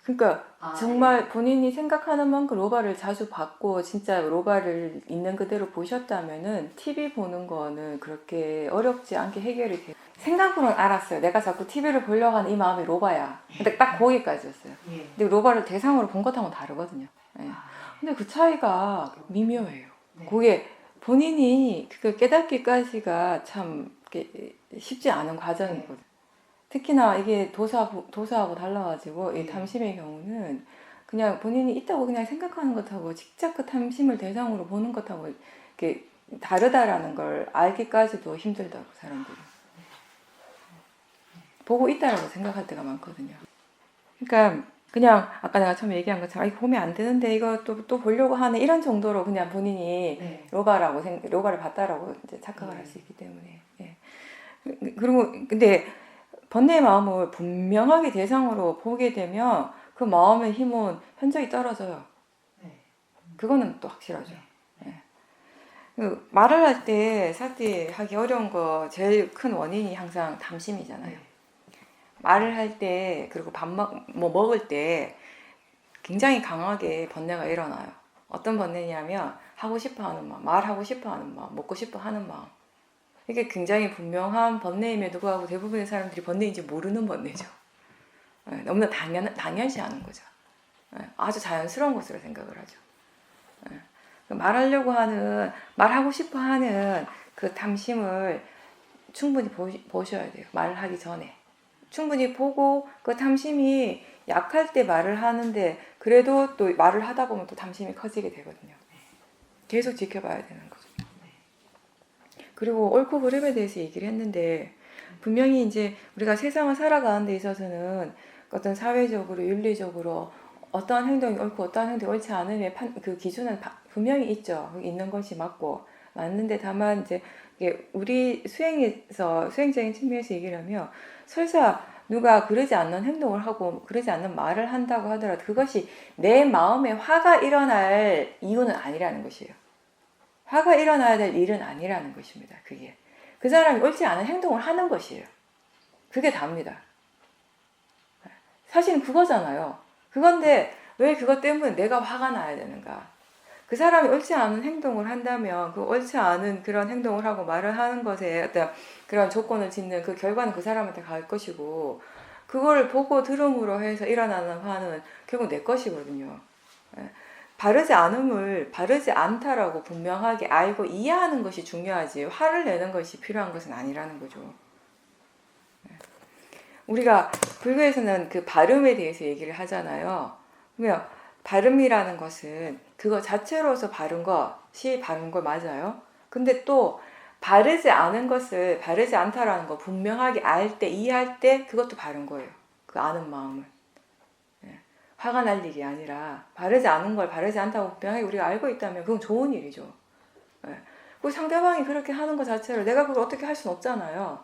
그러니까 정말 본인이 생각하는 만큼 로바를 자주 봤고 진짜 로바를 있는 그대로 보셨다면은 TV 보는 거는 그렇게 어렵지 않게 해결이 돼요. 생각으로는 알았어요. 내가 자꾸 TV를 보려고 하는 이 마음이 로바야. 근데 딱 거기까지였어요. 근데 로바를 대상으로 본 것하고는 다르거든요. 예. 근데 그 차이가 미묘해요. 그게 본인이 그걸 깨닫기까지가 참 쉽지 않은 과정이거든요. 특히나 이게 도사하고 달라가지고 이 탐심의 경우는 그냥 본인이 있다고 그냥 생각하는 것하고 직접 그 탐심을 대상으로 보는 것하고 이렇게 다르다라는 걸 알기까지도 힘들다고 사람들이 보고 있다라고 생각할 때가 많거든요. 그러니까 그냥 아까 내가 처음에 얘기한 것처럼 이거 보면 안 되는데 이거 또 보려고 하는 이런 정도로 그냥 본인이 로바를 봤다라고 이제 착각을 할 수 있기 때문에. 예. 그리고 근데 번뇌의 마음을 분명하게 대상으로 보게 되면 그 마음의 힘은 현저히 떨어져요. 그거는 또 확실하죠. 그 말을 할 때 사티 하기 어려운 거 제일 큰 원인이 항상 탐심이잖아요. 말을 할 때 그리고 먹을 때 굉장히 강하게 번뇌가 일어나요. 어떤 번뇌냐면 하고 싶어 하는 마음, 말하고 싶어 하는 마음, 먹고 싶어 하는 마음. 이게 굉장히 분명한 번뇌임에도 불구하고 대부분의 사람들이 번뇌인지 모르는 번뇌죠. 너무나 당연시하는 거죠. 아주 자연스러운 것으로 생각을 하죠. 말하고 싶어 하는 그 탐심을 충분히 보셔야 돼요. 말을 하기 전에. 충분히 보고 그 탐심이 약할 때 말을 하는데 그래도 또 말을 하다 보면 또 탐심이 커지게 되거든요. 계속 지켜봐야 되는 거죠. 그리고 옳고 그름에 대해서 얘기를 했는데 분명히 이제 우리가 세상을 살아가는 데 있어서는 어떤 사회적으로 윤리적으로 어떠한 행동이 옳고 어떠한 행동이 옳지 않음의 그 기준은 분명히 있죠. 있는 것이 맞는데 다만 이제 우리 수행적인 측면에서 얘기를 하면 설사 누가 그러지 않는 행동을 하고 그러지 않는 말을 한다고 하더라도 그것이 내 마음에 화가 일어날 이유는 아니라는 것이에요. 화가 일어나야 될 일은 아니라는 것입니다. 그게 그 사람이 옳지 않은 행동을 하는 것이에요. 그게 답니다. 사실은 그거잖아요. 그건데 왜 그것 때문에 내가 화가 나야 되는가? 그 사람이 옳지 않은 행동을 한다면 그 옳지 않은 그런 행동을 하고 말을 하는 것에 어떤 그런 조건을 짓는 그 결과는 그 사람한테 갈 것이고 그걸 보고 들음으로 해서 일어나는 화는 결국 내 것이거든요. 바르지 않다라고 분명하게 알고 이해하는 것이 중요하지 화를 내는 것이 필요한 것은 아니라는 거죠. 우리가 불교에서는 그 발음에 대해서 얘기를 하잖아요. 그러면 발음이라는 것은 그거 자체로서 바른 것이 바른 거 맞아요. 근데 또 바르지 않은 것을 바르지 않다라는 거 분명하게 알 때 이해할 때 그것도 바른 거예요. 그 아는 마음은. 화가 날 일이 아니라 바르지 않은 걸 바르지 않다고 분명하게 우리가 알고 있다면 그건 좋은 일이죠. 그 상대방이 그렇게 하는 것 자체를 내가 그걸 어떻게 할 수는 없잖아요.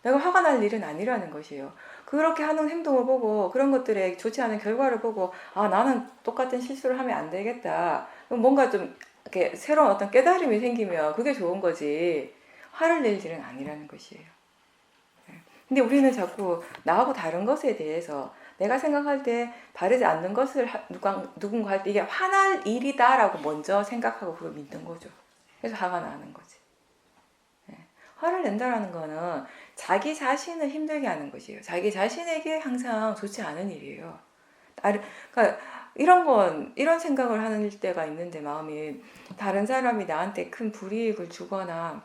내가 화가 날 일은 아니라는 것이에요. 그렇게 하는 행동을 보고 그런 것들에 좋지 않은 결과를 보고 아 나는 똑같은 실수를 하면 안 되겠다. 뭔가 좀 이렇게 새로운 어떤 깨달음이 생기면 그게 좋은 거지. 화를 낼 일은 아니라는 것이에요. 근데 우리는 자꾸 나하고 다른 것에 대해서 내가 생각할 때 다르지 않는 것을 누군가 할 때 이게 화날 일이다라고 먼저 생각하고 그걸 믿는 거죠. 그래서 화가 나는 거지. 화를 낸다라는 거는 자기 자신을 힘들게 하는 것이에요. 자기 자신에게 항상 좋지 않은 일이에요. 그러니까 이런 생각을 하는 때가 있는데 마음이 다른 사람이 나한테 큰 불이익을 주거나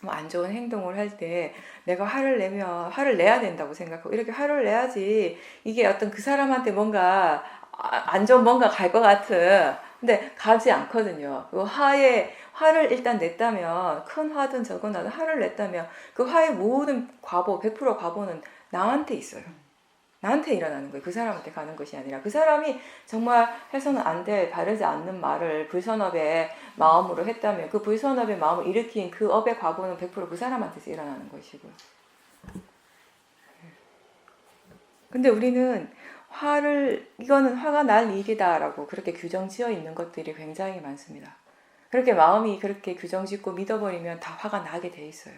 뭐 안 좋은 행동을 할 때 내가 화를 내면 화를 내야 된다고 생각하고 이렇게 화를 내야지 이게 어떤 그 사람한테 뭔가 안 좋은 뭔가 갈 것 같은 근데 가지 않거든요. 그 화를 일단 냈다면 큰 화든 적은 화든 화를 냈다면 그 화의 모든 과보 100% 과보는 나한테 있어요. 나한테 일어나는 거예요. 그 사람한테 가는 것이 아니라 그 사람이 정말 해서는 안 될 바르지 않는 말을 불선업의 마음으로 했다면 그 불선업의 마음을 일으킨 그 업의 과보는 100% 그 사람한테서 일어나는 것이고요. 근데 우리는 이거는 화가 날 일이다라고 그렇게 규정 지어 있는 것들이 굉장히 많습니다. 그렇게 마음이 그렇게 규정 짓고 믿어버리면 다 화가 나게 돼 있어요.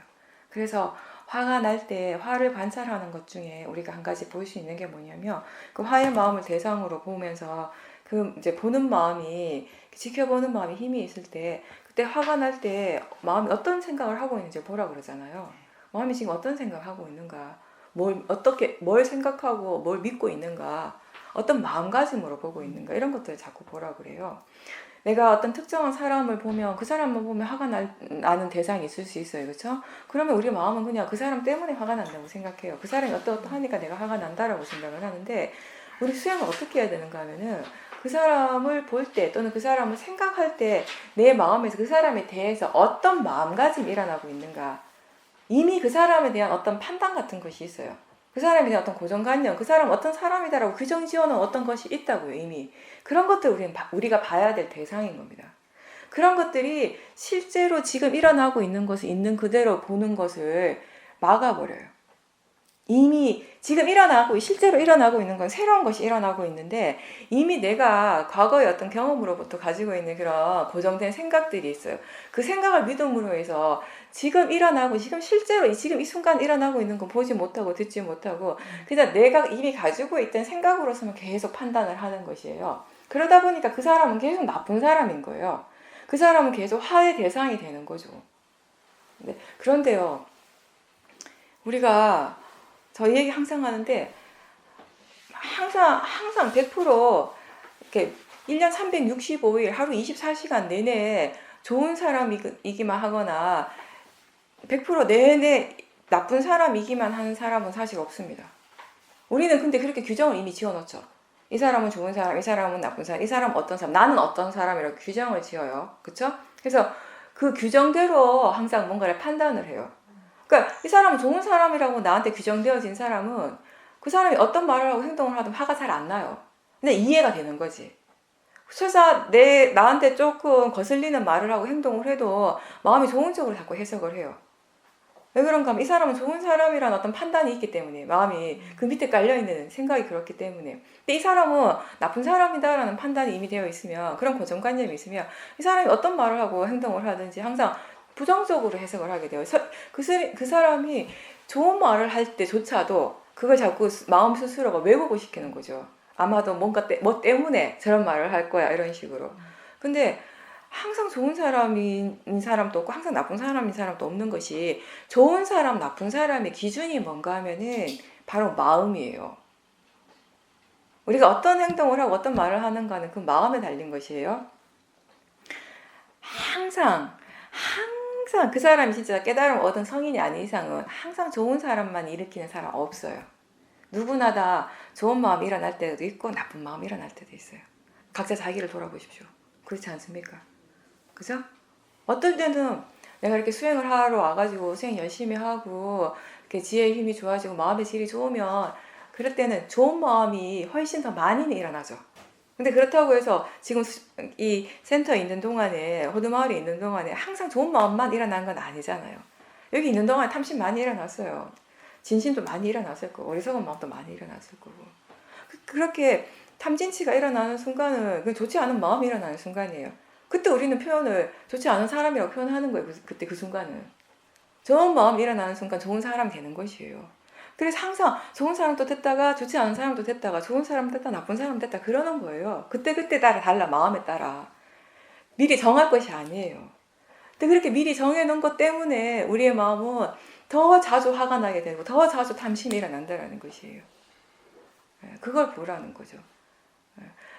그래서 화가 날 때 화를 관찰하는 것 중에 우리가 한 가지 볼 수 있는 게 뭐냐면 그 화의 마음을 대상으로 보면서 그 이제 보는 마음이 지켜보는 마음이 힘이 있을 때 그때 화가 날 때 마음이 어떤 생각을 하고 있는지 보라 그러잖아요. 마음이 지금 어떤 생각을 하고 있는가, 뭘 생각하고 뭘 믿고 있는가, 어떤 마음가짐으로 보고 있는가 이런 것들을 자꾸 보라 그래요. 내가 어떤 특정한 사람을 보면 그 사람만 보면 화가 나는 대상이 있을 수 있어요. 그렇죠? 그러면 우리 마음은 그냥 그 사람 때문에 화가 난다고 생각해요. 그 사람이 어떠하니까 내가 화가 난다라고 생각을 하는데 우리 수행을 어떻게 해야 되는가 하면은 그 사람을 볼 때 또는 그 사람을 생각할 때 내 마음에서 그 사람에 대해서 어떤 마음가짐이 일어나고 있는가 이미 그 사람에 대한 어떤 판단 같은 것이 있어요. 그 사람에 대한 어떤 고정관념, 그 사람은 어떤 사람이다라고 규정 지어놓은 어떤 것이 있다고요, 이미. 그런 것들 우리가 봐야 될 대상인 겁니다. 그런 것들이 실제로 지금 일어나고 있는 것을 있는 그대로 보는 것을 막아버려요. 이미 지금 실제로 일어나고 있는 건 새로운 것이 일어나고 있는데 이미 내가 과거의 어떤 경험으로부터 가지고 있는 그런 고정된 생각들이 있어요. 그 생각을 믿음으로 해서 지금 실제로 지금 이 순간 일어나고 있는 건 보지 못하고 듣지 못하고 그냥 내가 이미 가지고 있던 생각으로서만 계속 판단을 하는 것이에요. 그러다 보니까 그 사람은 계속 나쁜 사람인 거예요. 그 사람은 계속 화의 대상이 되는 거죠. 네. 그런데요, 우리가 저희 얘기 항상 하는데 항상 100% 이렇게 1년 365일 하루 24시간 내내 좋은 사람이기만 하거나 100% 내내 나쁜 사람이기만 하는 사람은 사실 없습니다. 우리는 근데 그렇게 규정을 이미 지어놓죠. 이 사람은 좋은 사람, 이 사람은 나쁜 사람, 이 사람은 어떤 사람, 나는 어떤 사람이라고 규정을 지어요. 그렇죠? 그래서 그 규정대로 항상 뭔가를 판단을 해요. 그러니까 이 사람은 좋은 사람이라고 나한테 규정되어진 사람은 그 사람이 어떤 말을 하고 행동을 하든 화가 잘 안 나요. 근데 이해가 되는 거지. 설사 나한테 조금 거슬리는 말을 하고 행동을 해도 마음이 좋은 쪽으로 자꾸 해석을 해요. 왜 그런가 하면 이 사람은 좋은 사람이라는 어떤 판단이 있기 때문에 마음이 그 밑에 깔려있는 생각이 그렇기 때문에 근데 이 사람은 나쁜 사람이다라는 판단이 이미 되어 있으면 그런 고정관념이 있으면 이 사람이 어떤 말을 하고 행동을 하든지 항상 부정적으로 해석을 하게 돼요. 그 사람이 좋은 말을 할 때조차도 그걸 자꾸 마음 스스로가 왜곡을 시키는 거죠. 아마도 뭐 때문에 저런 말을 할 거야 이런 식으로. 근데 항상 좋은 사람인 사람도 없고 항상 나쁜 사람인 사람도 없는 것이 좋은 사람, 나쁜 사람의 기준이 뭔가 하면은 바로 마음이에요. 우리가 어떤 행동을 하고 어떤 말을 하는가는 그 마음에 달린 것이에요. 항상 그 사람이 진짜 깨달음을 얻은 성인이 아닌 이상은 항상 좋은 사람만 일으키는 사람 없어요. 누구나 다 좋은 마음이 일어날 때도 있고 나쁜 마음이 일어날 때도 있어요. 각자 자기를 돌아보십시오. 그렇지 않습니까? 그죠? 어떨 때는 내가 이렇게 수행을 하러 와가지고 수행 열심히 하고 이렇게 지혜의 힘이 좋아지고 마음의 질이 좋으면 그럴 때는 좋은 마음이 훨씬 더 많이 일어나죠. 근데 그렇다고 해서 지금 이 센터에 있는 동안에 호두마을에 있는 동안에 항상 좋은 마음만 일어난 건 아니잖아요. 여기 있는 동안에 탐심 많이 일어났어요. 진심도 많이 일어났을 거고 어리석은 마음도 많이 일어났을 거고 그렇게 탐진치가 일어나는 순간은 그 좋지 않은 마음이 일어나는 순간이에요. 그때 우리는 표현을 좋지 않은 사람이라고 표현하는 거예요. 그때 그 순간은 좋은 마음이 일어나는 순간 좋은 사람이 되는 것이에요. 그래서 항상 좋은 사람도 됐다가 좋지 않은 사람도 됐다가 좋은 사람 됐다 나쁜 사람 됐다 그러는 거예요. 그때 따라 달라 마음에 따라 미리 정할 것이 아니에요. 근데 그렇게 미리 정해놓은 것 때문에 우리의 마음은 더 자주 화가 나게 되고 더 자주 탐심이 일어난다는 것이에요. 그걸 보라는 거죠.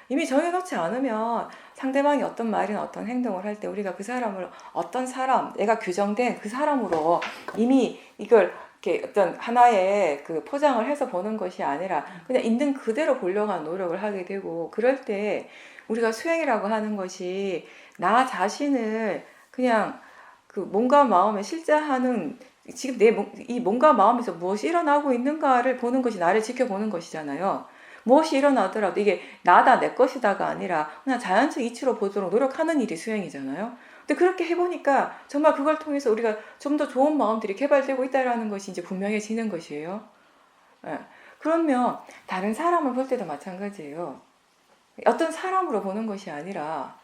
이미 정해놓지 않으면 상대방이 어떤 말이나 어떤 행동을 할 때 우리가 그 사람을 어떤 사람, 내가 규정된 그 사람으로 이미 이걸 이렇게 어떤 하나의 그 포장을 해서 보는 것이 아니라 그냥 있는 그대로 보려고 하는 노력을 하게 되고 그럴 때 우리가 수행이라고 하는 것이 나 자신을 그냥 그 몸과 마음에 실제하는 지금 이 몸과 마음에서 무엇이 일어나고 있는가를 보는 것이 나를 지켜보는 것이잖아요. 무엇이 일어나더라도 이게 나다 내 것이다가 아니라 그냥 자연적 이치로 보도록 노력하는 일이 수행이잖아요. 근데 그렇게 해보니까 정말 그걸 통해서 우리가 좀 더 좋은 마음들이 개발되고 있다는 것이 이제 분명해지는 것이에요. 그러면 다른 사람을 볼 때도 마찬가지예요. 어떤 사람으로 보는 것이 아니라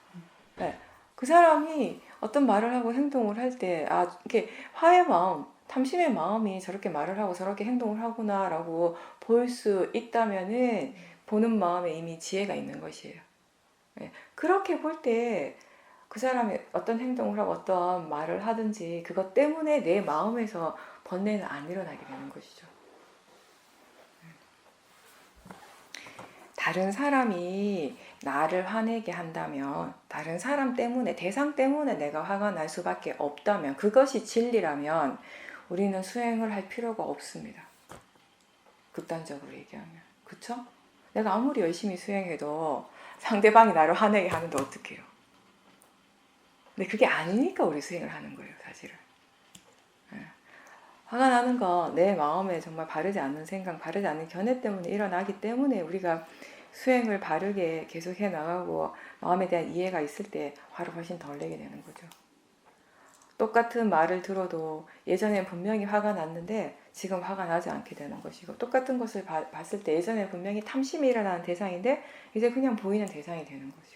그 사람이 어떤 말을 하고 행동을 할 때 이렇게 화의 마음, 탐심의 마음이 저렇게 말을 하고 저렇게 행동을 하구나라고 볼 수 있다면은 보는 마음에 이미 지혜가 있는 것이에요. 그렇게 볼 때 그 사람이 어떤 행동을 하고 어떤 말을 하든지 그것 때문에 내 마음에서 번뇌는 안 일어나게 되는 것이죠. 다른 사람이 나를 화내게 한다면 다른 사람 때문에 대상 때문에 내가 화가 날 수밖에 없다면 그것이 진리라면 우리는 수행을 할 필요가 없습니다. 극단적으로 얘기하면 그쵸? 내가 아무리 열심히 수행해도 상대방이 나를 화내게 하는데 어떡해요? 근데 그게 아니니까 우리 수행을 하는 거예요 사실은. 화가 나는 거 내 마음에 정말 바르지 않는 생각 바르지 않는 견해 때문에 일어나기 때문에 우리가 수행을 바르게 계속해 나가고 마음에 대한 이해가 있을 때 화를 훨씬 덜 내게 되는 거죠. 똑같은 말을 들어도 예전엔 분명히 화가 났는데 지금 화가 나지 않게 되는 것이고 똑같은 것을 봤을 때 예전에 분명히 탐심이 일어나는 대상인데 이제 그냥 보이는 대상이 되는 것이고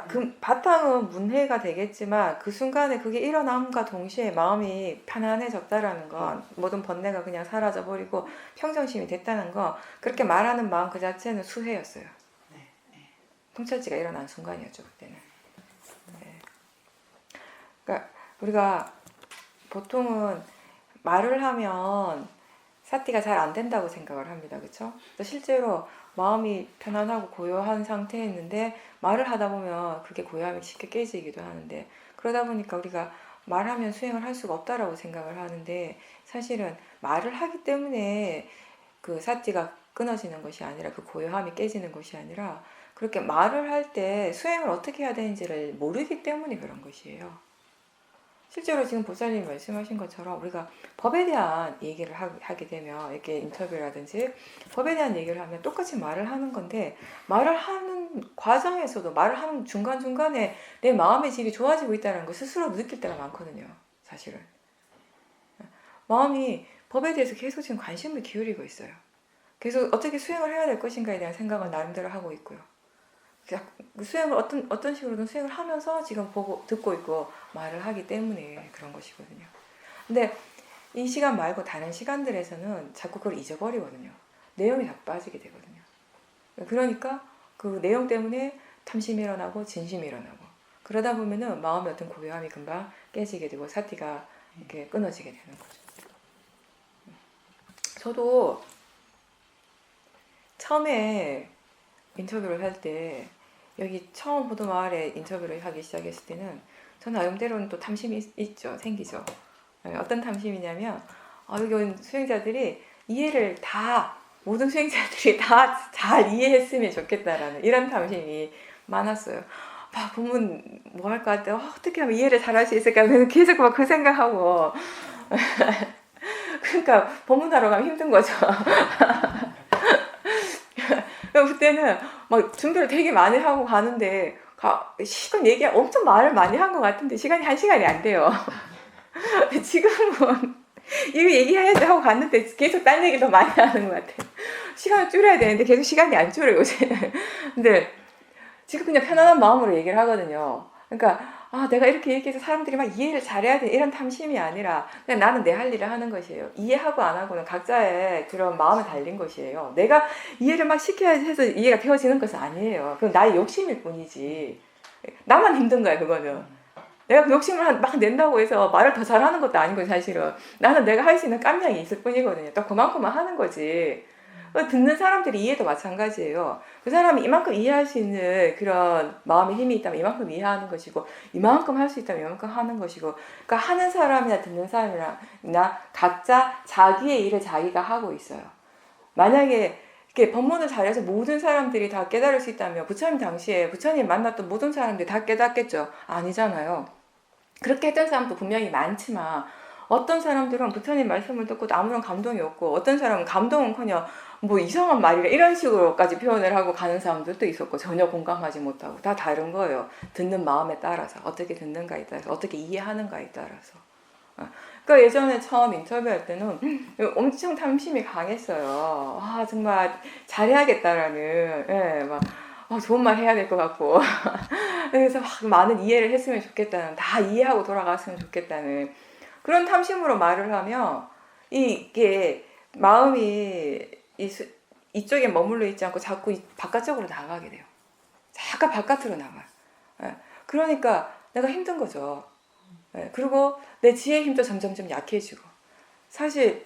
그 바탕은 문해가 되겠지만 그 순간에 그게 일어남과 동시에 마음이 편안해졌다라는 건 모든 번뇌가 그냥 사라져버리고 평정심이 됐다는 건 그렇게 말하는 마음 그 자체는 수혜였어요. 통찰지가 일어난 순간이었죠 그때는. 그러니까 우리가 보통은 말을 하면 사티가 잘 안 된다고 생각을 합니다. 그렇죠? 실제로 마음이 편안하고 고요한 상태였는데 말을 하다 보면 그게 고요함이 쉽게 깨지기도 하는데 그러다 보니까 우리가 말하면 수행을 할 수가 없다라고 생각을 하는데 사실은 말을 하기 때문에 그 사티가 끊어지는 것이 아니라 그 고요함이 깨지는 것이 아니라 그렇게 말을 할 때 수행을 어떻게 해야 되는지를 모르기 때문에 그런 것이에요. 실제로 지금 보살님이 말씀하신 것처럼 우리가 법에 대한 얘기를 하게 되면 이렇게 인터뷰라든지 법에 대한 얘기를 하면 똑같이 말을 하는 건데 말을 하는 과정에서도 말을 하는 중간중간에 내 마음의 질이 좋아지고 있다는 걸 스스로 느낄 때가 많거든요. 사실은. 마음이 법에 대해서 계속 지금 관심을 기울이고 있어요. 계속 어떻게 수행을 해야 될 것인가에 대한 생각을 나름대로 하고 있고요. 수행을 어떤 식으로든 수행을 하면서 지금 보고 듣고 있고 말을 하기 때문에 그런 것이거든요. 근데 이 시간 말고 다른 시간들에서는 자꾸 그걸 잊어버리거든요. 내용이 다 빠지게 되거든요. 그러니까 그 내용 때문에 탐심이 일어나고 진심이 일어나고 그러다 보면은 마음의 어떤 고요함이 금방 깨지게 되고 사티가 이렇게 끊어지게 되는 거죠. 저도 처음에 인터뷰를 할 때 여기 처음 보도마을에 인터뷰를 하기 시작했을 때는 저 나름대로는 또 탐심이 있죠. 생기죠. 어떤 탐심이냐면 여기 온 수행자들이 모든 수행자들이 다 잘 이해했으면 좋겠다라는 이런 탐심이 많았어요. 막 보면 뭐 할까 할 때 어떻게 하면 이해를 잘할 수 있을까 계속 막 그 생각하고 그러니까 법문하러 가면 힘든 거죠. 그때는 막 준비를 되게 많이 하고 가는데 시간 엄청 말을 많이 한 것 같은데 시간이 1시간이 안 돼요. 지금은 이미 얘기해야지 하고 갔는데 계속 딴 얘기 더 많이 하는 것 같아요. 시간을 줄여야 되는데 계속 시간이 안 줄어요, 요새는. 근데 지금 그냥 편안한 마음으로 얘기를 하거든요. 그러니까 내가 이렇게 얘기해서 사람들이 막 이해를 잘해야 돼 이런 탐심이 아니라 그냥 나는 내 할 일을 하는 것이에요. 이해하고 안 하고는 각자의 그런 마음에 달린 것이에요. 내가 이해를 막 시켜야 해서 이해가 되어지는 것은 아니에요. 그건 나의 욕심일 뿐이지. 나만 힘든 거야, 그거는. 내가 그 욕심을 막 낸다고 해서 말을 더 잘하는 것도 아니고 사실은 나는 내가 할 수 있는 깜냥이 있을 뿐이거든요. 또 그만큼만 하는 거지. 듣는 사람들이 이해도 마찬가지예요. 그 사람이 이만큼 이해할 수 있는 그런 마음의 힘이 있다면 이만큼 이해하는 것이고 이만큼 할 수 있다면 이만큼 하는 것이고 그러니까 하는 사람이나 듣는 사람이나 각자 자기의 일을 자기가 하고 있어요. 만약에 이렇게 법문을 잘해서 모든 사람들이 다 깨달을 수 있다면 부처님 당시에 부처님 만났던 모든 사람들이 다 깨닫겠죠? 아니잖아요. 그렇게 했던 사람도 분명히 많지만 어떤 사람들은 부처님 말씀을 듣고도 아무런 감동이 없고 어떤 사람은 감동은커녕 뭐 이상한 말이라 이런 식으로까지 표현을 하고 가는 사람들도 있었고 전혀 공감하지 못하고 다 다른 거예요. 듣는 마음에 따라서 어떻게 듣는가에 따라서 어떻게 이해하는가에 따라서. 그러니까 예전에 처음 인터뷰할 때는 엄청 탐심이 강했어요. 정말 잘해야겠다라는 막 좋은 말 해야 될 것 같고 그래서 막 많은 이해를 했으면 좋겠다는 다 이해하고 돌아갔으면 좋겠다는 그런 탐심으로 말을 하면 이게 마음이 이쪽에 머물러 있지 않고 자꾸 바깥쪽으로 나가게 돼요. 잠깐 바깥으로 나가요. 그러니까 내가 힘든 거죠. 그리고 내 지혜의 힘도 점점점 약해지고 사실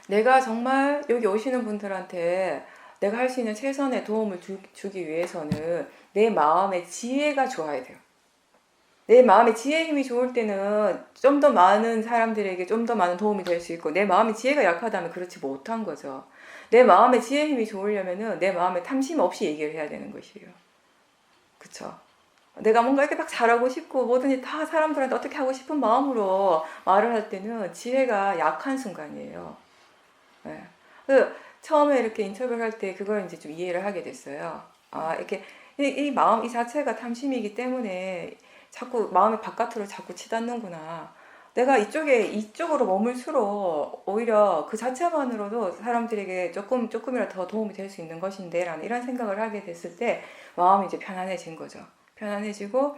내가 정말 여기 오시는 분들한테 내가 할 수 있는 최선의 도움을 주기 위해서는 내 마음의 지혜가 좋아야 돼요. 내 마음의 지혜의 힘이 좋을 때는 좀 더 많은 사람들에게 좀 더 많은 도움이 될 수 있고 내 마음의 지혜가 약하다면 그렇지 못한 거죠. 내 마음의 지혜의 힘이 좋으려면은 내 마음에 탐심 없이 얘기를 해야 되는 것이에요. 그쵸? 내가 뭔가 이렇게 막 잘하고 싶고 뭐든지 다 사람들한테 어떻게 하고 싶은 마음으로 말을 할 때는 지혜가 약한 순간이에요. 처음에 이렇게 인터뷰를 할 때 그걸 이제 좀 이해를 하게 됐어요. 이렇게 이 마음 이 자체가 탐심이기 때문에 자꾸 마음의 바깥으로 자꾸 치닫는구나. 내가 이쪽으로 머물수록 오히려 그 자체만으로도 사람들에게 조금이라도 더 도움이 될 수 있는 것인데 라는 이런 생각을 하게 됐을 때 마음이 이제 편안해진 거죠. 편안해지고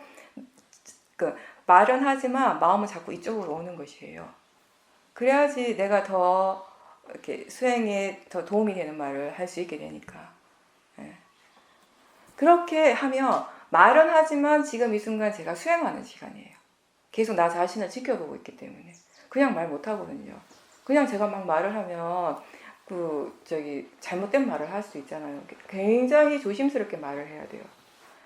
말은 하지만 마음은 자꾸 이쪽으로 오는 것이에요. 그래야지 내가 더 이렇게 수행에 더 도움이 되는 말을 할 수 있게 되니까. 그렇게 하면 말은 하지만 지금 이 순간 제가 수행하는 시간이에요. 계속 나 자신을 지켜보고 있기 때문에 그냥 말 못하거든요. 그냥 제가 막 말을 하면 잘못된 말을 할 수 있잖아요. 굉장히 조심스럽게 말을 해야 돼요.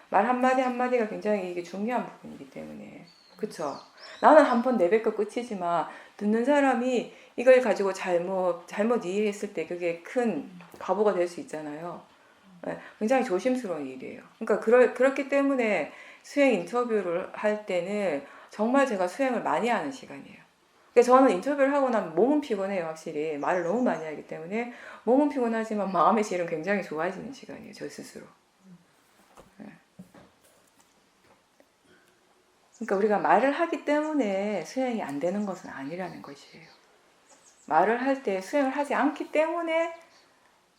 말 한마디 한마디가 굉장히 이게 중요한 부분이기 때문에. 그쵸? 나는 한 번 내뱉고 끝이지만 듣는 사람이 이걸 가지고 잘못 이해했을 때 그게 큰 바보가 될 수 있잖아요. 굉장히 조심스러운 일이에요. 그러니까 그렇기 때문에 수행 인터뷰를 할 때는 정말 제가 수행을 많이 하는 시간이에요. 그러니까 저는 인터뷰를 하고 나면 몸은 피곤해요, 확실히. 말을 너무 많이 하기 때문에 몸은 피곤하지만 마음의 질은 굉장히 좋아지는 시간이에요, 저 스스로. 그러니까 우리가 말을 하기 때문에 수행이 안 되는 것은 아니라는 것이에요. 말을 할 때 수행을 하지 않기 때문에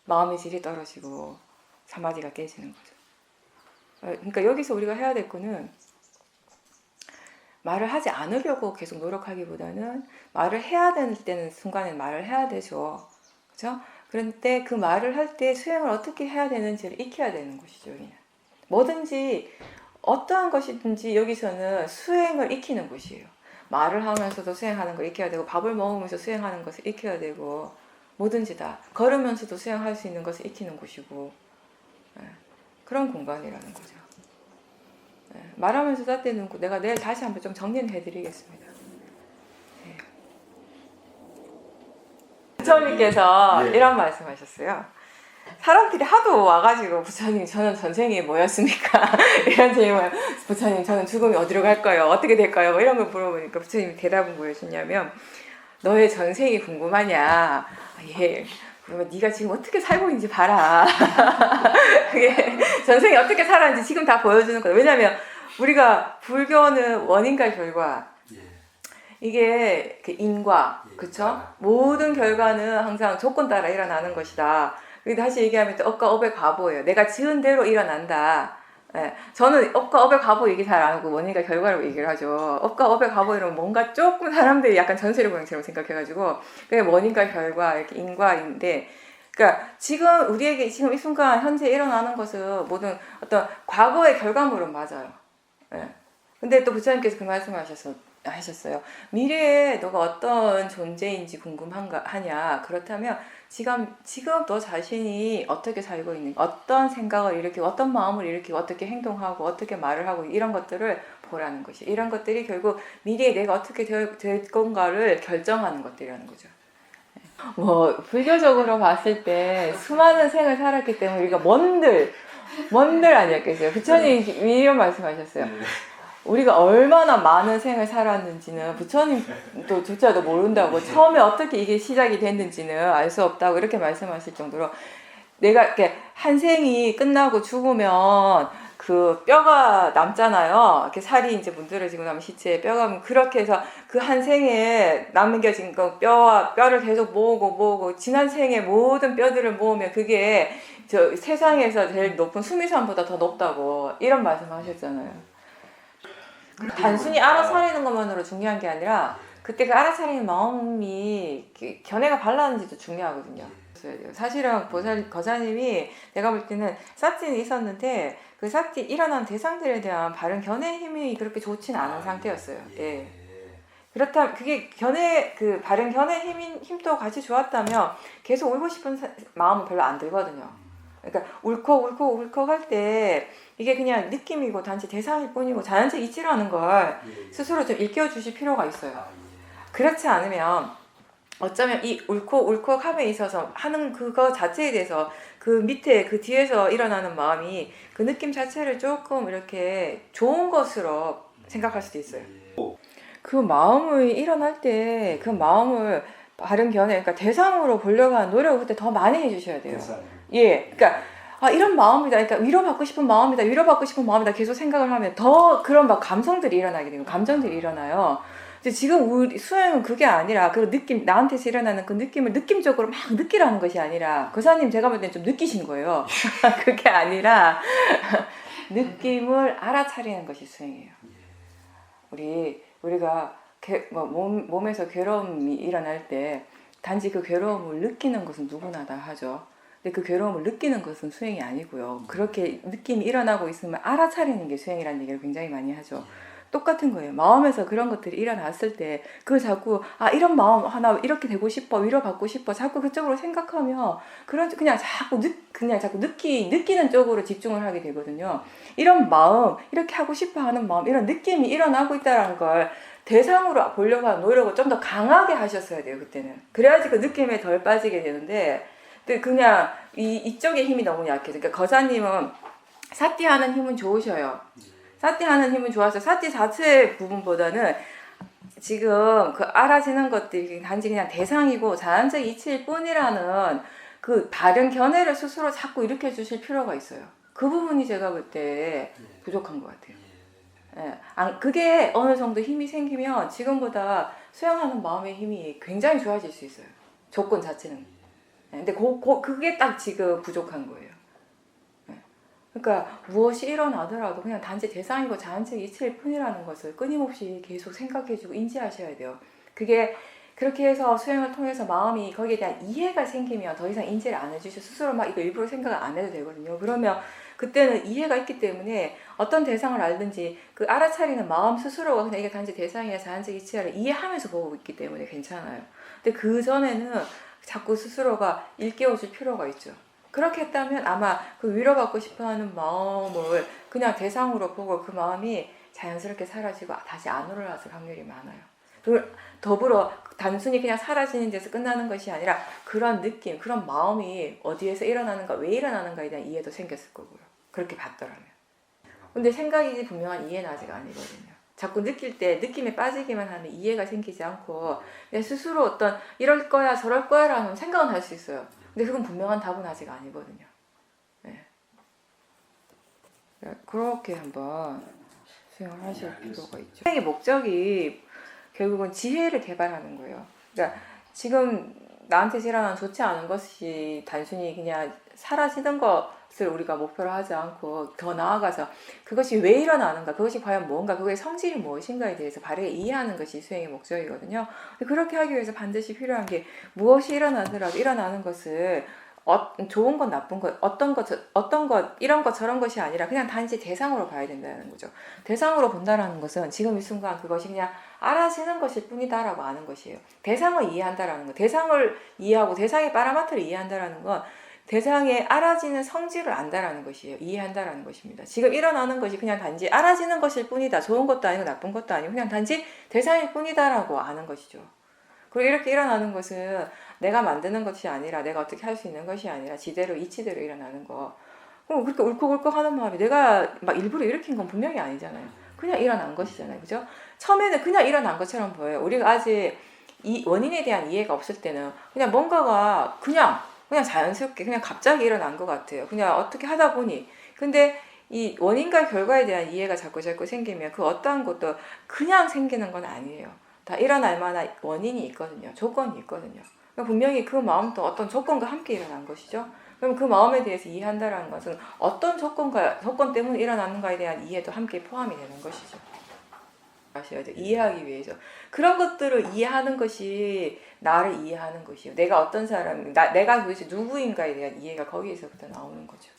마음의 질이 떨어지고 사마디가 깨지는 거죠. 그러니까 여기서 우리가 해야 될 거는 말을 하지 않으려고 계속 노력하기보다는 말을 해야 될 때는 순간에 말을 해야 되죠. 그렇죠? 그런데 그 말을 할 때 수행을 어떻게 해야 되는지를 익혀야 되는 것이죠. 여기는. 뭐든지 어떠한 것이든지 여기서는 수행을 익히는 곳이에요. 말을 하면서도 수행하는 걸 익혀야 되고 밥을 먹으면서 수행하는 것을 익혀야 되고 뭐든지 다 걸으면서도 수행할 수 있는 것을 익히는 곳이고 그런 공간이라는 거죠. 말하면서 잣대는 내가 내일 다시 한번 좀 정리를 해드리겠습니다. 부처님께서 이런 말씀하셨어요. 사람들이 하도 와가지고 부처님 저는 전생이 뭐였습니까? 이런 질문. 부처님 저는 죽으면 어디로 갈까요? 어떻게 될까요? 뭐 이런 걸 물어보니까 부처님이 대답은 뭐였냐면 너의 전생이 궁금하냐? 예. 그러면 네가 지금 어떻게 살고 있는지 봐라. 그게 전생이 어떻게 살았는지 지금 다 보여주는 거예요. 왜냐하면 우리가 불교는 원인과 결과 이게 그 인과, 그쵸? 모든 결과는 항상 조건 따라 일어나는 것이다. 그리고 다시 얘기하면 또 업과 업의 과보예요. 내가 지은 대로 일어난다. 예, 저는 업과 업의 과보 얘기 잘 안 하고 원인과 결과로 얘기를 하죠. 업과 업의 과보 이러면 뭔가 조금 사람들이 약간 전세를 고양처럼 생각해가지고 그게 원인과 결과 이렇게 인과인데, 그러니까 지금 우리에게 지금 이 순간 현재 일어나는 것은 모든 어떤 과거의 결과물은 맞아요. 예. 근데 또 부처님께서 그 하셨어요. 미래에 너가 어떤 존재인지 궁금하냐. 그렇다면 지금 너 자신이 어떻게 살고 있는가, 어떤 생각을 일으키고, 어떤 마음을 일으키고, 어떻게 행동하고, 어떻게 말을 하고, 이런 것들을 보라는 것이. 이런 것들이 결국 미래에 내가 어떻게 될 건가를 결정하는 것들이라는 거죠. 뭐 불교적으로 봤을 때 수많은 생을 살았기 때문에 우리가 뭔들 아니었겠어요. 부처님 이런 말씀하셨어요. 우리가 얼마나 많은 생을 살았는지는 부처님도 조차도 모른다고, 처음에 어떻게 이게 시작이 됐는지는 알 수 없다고 이렇게 말씀하실 정도로, 내가 이렇게 한 생이 끝나고 죽으면 그 뼈가 남잖아요. 이렇게 살이 이제 문드러지고 나면 시체에 뼈가, 그렇게 해서 그 한 생에 남겨진 그 뼈를 계속 모으고 지난 생의 모든 뼈들을 모으면 그게 저 세상에서 제일 높은 수미산보다 더 높다고 이런 말씀하셨잖아요. 단순히 알아차리는 것만으로 중요한 게 아니라 그때 그 알아차리는 마음이 견해가 발랐는지도 중요하거든요. 사실은 거사님이 내가 볼 때는 삿진이 있었는데 그 삿진 일어난 대상들에 대한 바른 견해 힘이 그렇게 좋진 않은 상태였어요. 예. 그렇다면 그게 그 바른 견해 힘도 같이 좋았다면 계속 울고 싶은 마음은 별로 안 들거든요. 그러니까 울컥 할 때 이게 그냥 느낌이고 단지 대상일 뿐이고 자연적 이치라는 걸 스스로 좀 일깨워 주실 필요가 있어요. 그렇지 않으면 어쩌면 이 울컥함에 있어서 하는 그거 자체에 대해서 그 밑에 그 뒤에서 일어나는 마음이 그 느낌 자체를 조금 이렇게 좋은 것으로 생각할 수도 있어요. 그 마음이 일어날 때 그 마음을 바른 견해, 그러니까 대상으로 보려고 하는 노력을 그때 더 많이 해주셔야 돼요. 예, 그러니까 이런 마음이다, 그러니까 위로받고 싶은 마음이다 계속 생각을 하면 더 그런 막 감성들이 일어나게 되고 감정들이 일어나요. 근데 지금 우리 수행은 그게 아니라 그 느낌, 나한테서 일어나는 그 느낌을 느낌적으로 막 느끼라는 것이 아니라, 거사님 제가 볼 땐 좀 느끼신 거예요. 그게 아니라 느낌을 알아차리는 것이 수행이에요. 우리가 몸에서 괴로움이 일어날 때 단지 그 괴로움을 느끼는 것은 누구나 다 하죠. 근데 그 괴로움을 느끼는 것은 수행이 아니고요. 그렇게 느낌이 일어나고 있으면 알아차리는 게 수행이라는 얘기를 굉장히 많이 하죠. 똑같은 거예요. 마음에서 그런 것들이 일어났을 때 그걸 자꾸 이런 마음 하나 이렇게 되고 싶어, 위로받고 싶어, 자꾸 그쪽으로 생각하면 그냥 자꾸 느끼는 쪽으로 집중을 하게 되거든요. 이런 마음, 이렇게 하고 싶어 하는 마음, 이런 느낌이 일어나고 있다는 걸 대상으로 보려고 하는 노력을 좀 더 강하게 하셨어야 돼요, 그때는. 그래야지 그 느낌에 덜 빠지게 되는데, 근데 그냥 이쪽의 힘이 너무 약해서. 그러니까 거사님은 사띠하는 힘은 좋으셔요. 사띠하는 힘은 좋아서 사띠 자체 부분보다는 지금 그 알아지는 것들이 단지 그냥 대상이고 자연적 이치일 뿐이라는 그 바른 견해를 스스로 자꾸 일으켜 주실 필요가 있어요. 그 부분이 제가 볼 때 부족한 것 같아요. 예, 그게 어느 정도 힘이 생기면 지금보다 수행하는 마음의 힘이 굉장히 좋아질 수 있어요. 조건 자체는. 예, 근데 그게 딱 지금 부족한 거예요. 예, 그러니까 무엇이 일어나더라도 그냥 단지 대상이고 자연적 이치일 뿐이라는 것을 끊임없이 계속 생각해주고 인지하셔야 돼요. 그게 그렇게 해서 수행을 통해서 마음이 거기에 대한 이해가 생기면 더 이상 인지를 안 해주셔. 스스로 막 이거 일부러 생각을 안 해도 되거든요. 그러면 그때는 이해가 있기 때문에 어떤 대상을 알든지 그 알아차리는 마음 스스로가 그냥 이게 단지 대상이야 자연적 이치야를 이해하면서 보고 있기 때문에 괜찮아요. 근데 그 전에는 자꾸 스스로가 일깨워줄 필요가 있죠. 그렇게 했다면 아마 그 위로받고 싶어하는 마음을 그냥 대상으로 보고 그 마음이 자연스럽게 사라지고 다시 안 올라왔을 확률이 많아요. 더불어 단순히 그냥 사라지는 데서 끝나는 것이 아니라 그런 느낌, 그런 마음이 어디에서 일어나는가, 왜 일어나는가에 대한 이해도 생겼을 거고요. 그렇게 봤더라면. 근데 생각이 분명한 이해는 아직 아니거든요. 자꾸 느낄 때 느낌에 빠지기만 하면 이해가 생기지 않고 내 스스로 어떤 이럴 거야 저럴 거야 라는 생각은 할 수 있어요. 근데 그건 분명한 답은 아직 아니거든요. 네. 그렇게 한번 수행을 하실 필요가 있죠. 수행의 목적이 결국은 지혜를 개발하는 거예요. 그러니까 지금 나한테 일어나는 좋지 않은 것이 단순히 그냥 사라지는 것을 우리가 목표로 하지 않고 더 나아가서 그것이 왜 일어나는가, 그것이 과연 뭔가, 그거의 성질이 무엇인가에 대해서 바르게 이해하는 것이 수행의 목적이거든요. 그렇게 하기 위해서 반드시 필요한 게 무엇이 일어나더라도 일어나는 것을 좋은 것, 나쁜 것, 어떤 것, 이런 것, 저런 것이 아니라 그냥 단지 대상으로 봐야 된다는 거죠. 대상으로 본다는 것은 지금 이 순간 그것이 그냥 알아지는 것일 뿐이다라고 아는 것이에요. 대상을 이해한다라는 것, 대상을 이해하고 대상의 파라마트를 이해한다라는 건 대상의 알아지는 성질을 안다라는 것이에요. 이해한다라는 것입니다. 지금 일어나는 것이 그냥 단지 알아지는 것일 뿐이다. 좋은 것도 아니고 나쁜 것도 아니고 그냥 단지 대상일 뿐이다라고 아는 것이죠. 그리고 이렇게 일어나는 것은 내가 만드는 것이 아니라 내가 어떻게 할 수 있는 것이 아니라 지대로 이치대로 일어나는 거. 그럼 그렇게 울컥울컥 하는 마음이 내가 막 일부러 일으킨 건 분명히 아니잖아요. 그냥 일어난 것이잖아요. 그죠? 처음에는 그냥 일어난 것처럼 보여요. 우리가 아직 이 원인에 대한 이해가 없을 때는 그냥 뭔가가 그냥 자연스럽게 그냥 갑자기 일어난 것 같아요. 그냥 어떻게 하다 보니. 근데 이 원인과 결과에 대한 이해가 자꾸 생기면 그 어떠한 것도 그냥 생기는 건 아니에요. 다 일어날 만한 원인이 있거든요. 조건이 있거든요. 그러니까 분명히 그 마음도 어떤 조건과 함께 일어난 것이죠. 그럼 그 마음에 대해서 이해한다는 것은 어떤 조건 때문에 일어나는가에 대한 이해도 함께 포함이 되는 것이죠. 아셔야죠. 이해하기 위해서. 그런 것들을 이해하는 것이 나를 이해하는 것이에요. 내가 어떤 사람, 내가 도대체 누구인가에 대한 이해가 거기에서부터 나오는 거죠.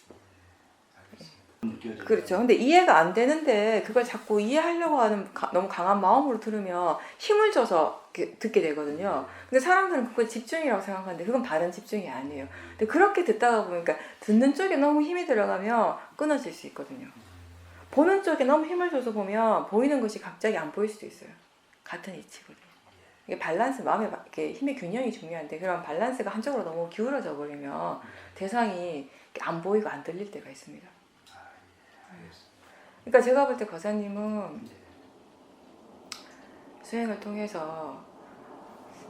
그렇죠. 근데 이해가 안 되는데 그걸 자꾸 이해하려고 하는 너무 강한 마음으로 들으면 힘을 줘서 듣게 되거든요. 근데 사람들은 그걸 집중이라고 생각하는데 그건 바른 집중이 아니에요. 근데 그렇게 듣다가 보니까 듣는 쪽에 너무 힘이 들어가면 끊어질 수 있거든요. 보는 쪽에 너무 힘을 줘서 보면 보이는 것이 갑자기 안 보일 수도 있어요. 같은 이치거든요. 이게 밸런스, 마음의 힘의 균형이 중요한데 그런 밸런스가 한쪽으로 너무 기울어져 버리면 대상이 안 보이고 안 들릴 때가 있습니다. 그러니까 제가 볼 때 거사님은 수행을 통해서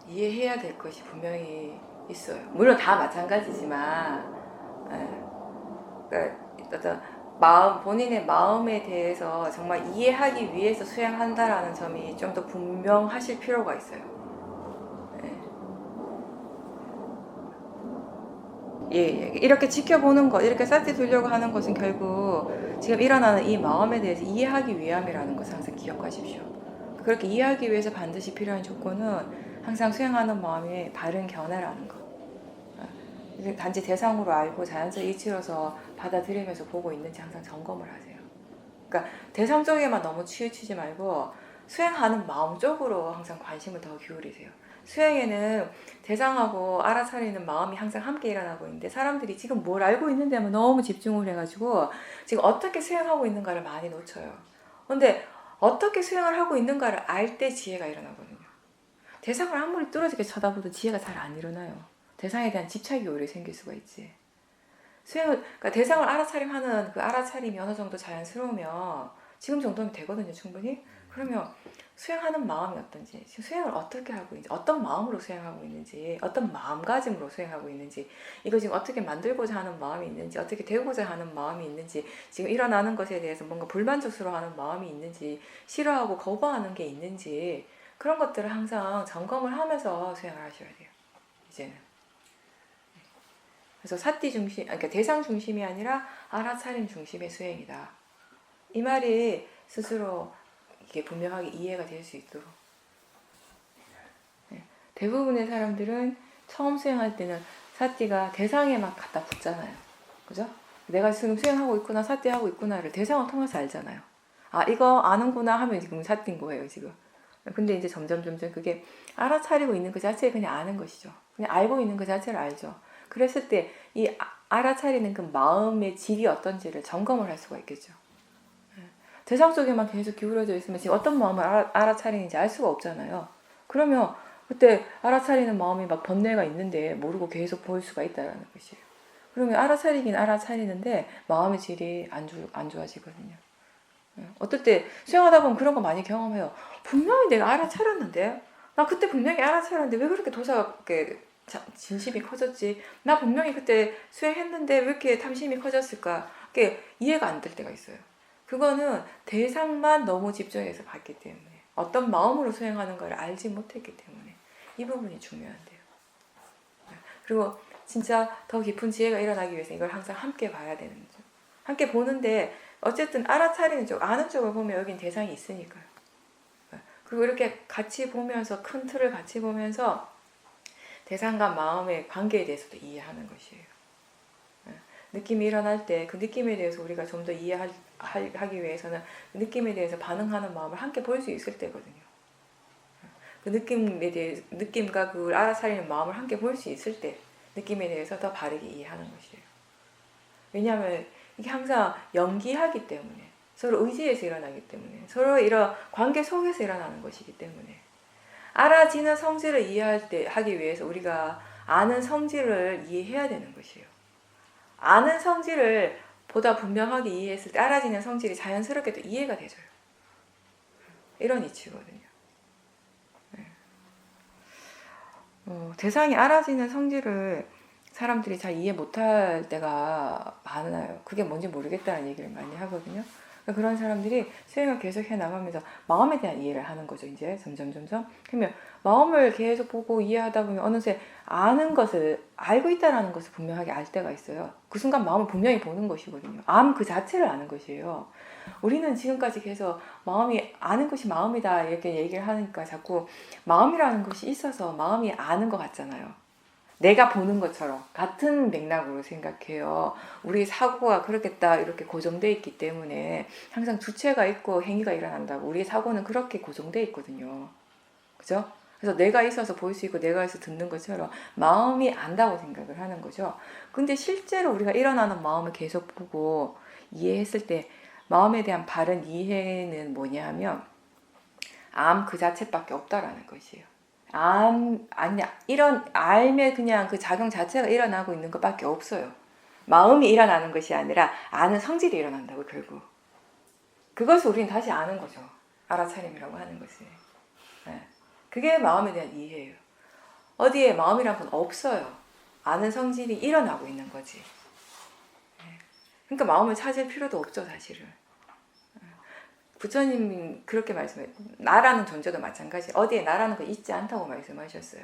이해해야 될 것이 분명히 있어요. 물론 다 마찬가지지만, 그러니까 어떤 본인의 마음에 대해서 정말 이해하기 위해서 수행한다라는 점이 좀 더 분명하실 필요가 있어요. 예. 이렇게 지켜보는 것, 이렇게 쌀띠 두려고 하는 것은 결국 지금 일어나는 이 마음에 대해서 이해하기 위함이라는 것을 항상 기억하십시오. 그렇게 이해하기 위해서 반드시 필요한 조건은 항상 수행하는 마음의 바른 견해라는 것. 단지 대상으로 알고 자연적 이치로서 받아들이면서 보고 있는지 항상 점검을 하세요. 그러니까 대상 쪽에만 너무 치우치지 말고 수행하는 마음 쪽으로 항상 관심을 더 기울이세요. 수행에는 대상하고 알아차리는 마음이 항상 함께 일어나고 있는데 사람들이 지금 뭘 알고 있는데만 너무 집중을 해가지고 지금 어떻게 수행하고 있는가를 많이 놓쳐요. 근데 어떻게 수행을 하고 있는가를 알 때 지혜가 일어나거든요. 대상을 아무리 뚫어지게 쳐다봐도 지혜가 잘 안 일어나요. 대상에 대한 집착이 오히려 생길 수가 있지. 그러니까 대상을 알아차림하는 그 알아차림이 어느 정도 자연스러우면 지금 정도면 되거든요, 충분히. 그러면 수행하는 마음이 어떤지, 지금 수행을 어떻게 하고 있는지, 어떤 마음으로 수행하고 있는지, 어떤 마음가짐으로 수행하고 있는지, 이거 지금 어떻게 만들고자 하는 마음이 있는지, 어떻게 되고자 하는 마음이 있는지, 지금 일어나는 것에 대해서 뭔가 불만족스러워하는 마음이 있는지, 싫어하고 거부하는 게 있는지, 그런 것들을 항상 점검을 하면서 수행을 하셔야 돼요. 이제는. 그래서 사띠 중심, 그러니까 대상 중심이 아니라 알아차림 중심의 수행이다. 이 말이 스스로 이게 분명하게 이해가 될 수 있도록. 대부분의 사람들은 처음 수행할 때는 사띠가 대상에 막 갖다 붙잖아요. 그죠? 내가 지금 수행하고 있구나, 사띠하고 있구나를 대상을 통해서 알잖아요. 아, 이거 아는구나 하면 지금 사띠인 거예요, 지금. 근데 이제 점점 그게 알아차리고 있는 그 자체에 그냥 아는 것이죠. 그냥 알고 있는 그 자체를 알죠. 그랬을 때 이 알아차리는 그 마음의 질이 어떤지를 점검을 할 수가 있겠죠. 대상 쪽에만 계속 기울어져 있으면 지금 어떤 마음을 알아차리는지 알 수가 없잖아요. 그러면 그때 알아차리는 마음이 막 번뇌가 있는데 모르고 계속 보일 수가 있다는 것이에요. 그러면 알아차리긴 알아차리는데 마음의 질이 안 좋아지거든요. 어떨 때 수행하다 보면 그런 거 많이 경험해요. 분명히 내가 알아차렸는데, 나 그때 분명히 알아차렸는데 왜 그렇게 도사가 진심이 커졌지? 나 분명히 그때 수행했는데 왜 이렇게 탐심이 커졌을까? 그게 이해가 안 될 때가 있어요. 그거는 대상만 너무 집중해서 봤기 때문에. 어떤 마음으로 수행하는 걸 알지 못했기 때문에 이 부분이 중요한데요. 그리고 진짜 더 깊은 지혜가 일어나기 위해서 이걸 항상 함께 봐야 되는 거죠. 함께 보는데 어쨌든 알아차리는 쪽, 아는 쪽을 보면 여긴 대상이 있으니까요. 그리고 이렇게 같이 보면서 큰 틀을 같이 보면서 대상과 마음의 관계에 대해서도 이해하는 것이에요. 느낌이 일어날 때 그 느낌에 대해서 우리가 좀 더 이해하기 위해서는 그 느낌에 대해서 반응하는 마음을 함께 볼 수 있을 때거든요. 그 느낌에 대해 느낌과 그 알아차리는 마음을 함께 볼 수 있을 때 느낌에 대해서 더 바르게 이해하는 것이에요. 왜냐하면 이게 항상 연기하기 때문에 서로 의지해서 일어나기 때문에 서로 이런 관계 속에서 일어나는 것이기 때문에 알아지는 성질을 하기 위해서 우리가 아는 성질을 이해해야 되는 것이에요. 아는 성질을 보다 분명하게 이해했을 때 알아지는 성질이 자연스럽게 또 이해가 되져요. 이런 이치거든요. 대상이 알아지는 성질을 사람들이 잘 이해 못할 때가 많아요. 그게 뭔지 모르겠다는 얘기를 많이 하거든요. 그런 사람들이 수행을 계속 해나가면서 마음에 대한 이해를 하는 거죠. 이제 점점. 그러면 마음을 계속 보고 이해하다 보면 어느새 아는 것을 알고 있다는 것을 분명하게 알 때가 있어요. 그 순간 마음을 분명히 보는 것이거든요. 암 그 자체를 아는 것이에요. 우리는 지금까지 계속 마음이 아는 것이 마음이다 이렇게 얘기를 하니까 자꾸 마음이라는 것이 있어서 마음이 아는 것 같잖아요. 내가 보는 것처럼 같은 맥락으로 생각해요. 우리 사고가 그렇겠다 이렇게 고정되어 있기 때문에 항상 주체가 있고 행위가 일어난다고 우리 사고는 그렇게 고정되어 있거든요. 그죠? 그래서 내가 있어서 볼 수 있고 내가 있어서 듣는 것처럼 마음이 안다고 생각을 하는 거죠. 근데 실제로 우리가 일어나는 마음을 계속 보고 이해했을 때 마음에 대한 바른 이해는 뭐냐 하면 암 그 자체밖에 없다라는 것이에요. 아니야. 알면 그냥 그 작용 자체가 일어나고 있는 것밖에 없어요. 마음이 일어나는 것이 아니라 아는 성질이 일어난다고 결국. 그것을 우리는 다시 아는 거죠. 알아차림이라고 하는 것이. 네. 그게 마음에 대한 이해예요. 어디에 마음이란 건 없어요. 아는 성질이 일어나고 있는 거지. 네. 그러니까 마음을 찾을 필요도 없죠, 사실은. 부처님 그렇게 말씀해요. 나라는 존재도 마찬가지. 어디에 나라는 거 있지 않다고 말씀하셨어요.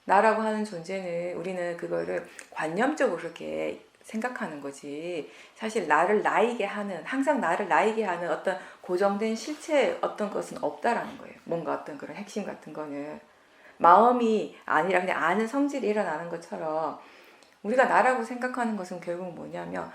나라고 하는 존재는 우리는 그거를 관념적으로 그렇게 생각하는 거지. 사실 나를 나이게 하는, 항상 나를 나이게 하는 어떤 고정된 실체 어떤 것은 없다라는 거예요. 뭔가 어떤 그런 핵심 같은 거는. 마음이 아니라 그냥 아는 성질이 일어나는 것처럼 우리가 나라고 생각하는 것은 결국 뭐냐면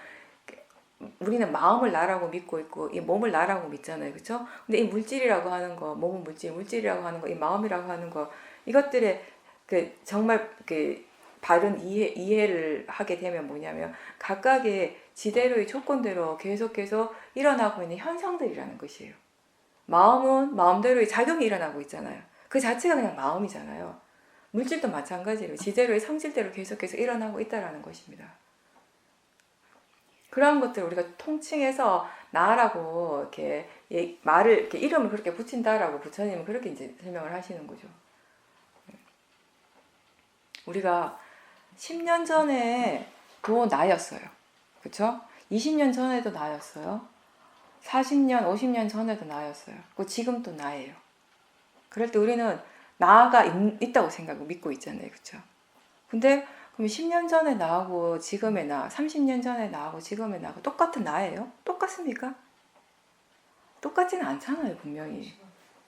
우리는 마음을 나라고 믿고 있고 이 몸을 나라고 믿잖아요. 그렇죠? 근데 이 물질이라고 하는 거, 몸은 물질이라고 하는 거, 이 마음이라고 하는 거 이것들의 그 정말 그 바른 이해를 하게 되면 뭐냐면 각각의 지대로의 조건대로 계속해서 일어나고 있는 현상들이라는 것이에요. 마음은 마음대로의 작용이 일어나고 있잖아요. 그 자체가 그냥 마음이잖아요. 물질도 마찬가지로 지대로의 성질대로 계속해서 일어나고 있다라는 것입니다. 그런 것들을 우리가 통칭해서 나라고 이렇게 말을 이렇게 이름을 그렇게 붙인다라고 부처님은 그렇게 이제 설명을 하시는 거죠. 우리가 10년 전에도 나였어요. 그렇죠? 20년 전에도 나였어요. 40년, 50년 전에도 나였어요. 그리고 지금도 나예요. 그럴 때 우리는 나가 있다고 생각하고 믿고 있잖아요. 그렇죠? 근데 그럼 10년 전에 나하고 지금의 나, 30년 전에 나하고 지금의 나하고 똑같은 나예요? 똑같습니까? 똑같지는 않잖아요, 분명히.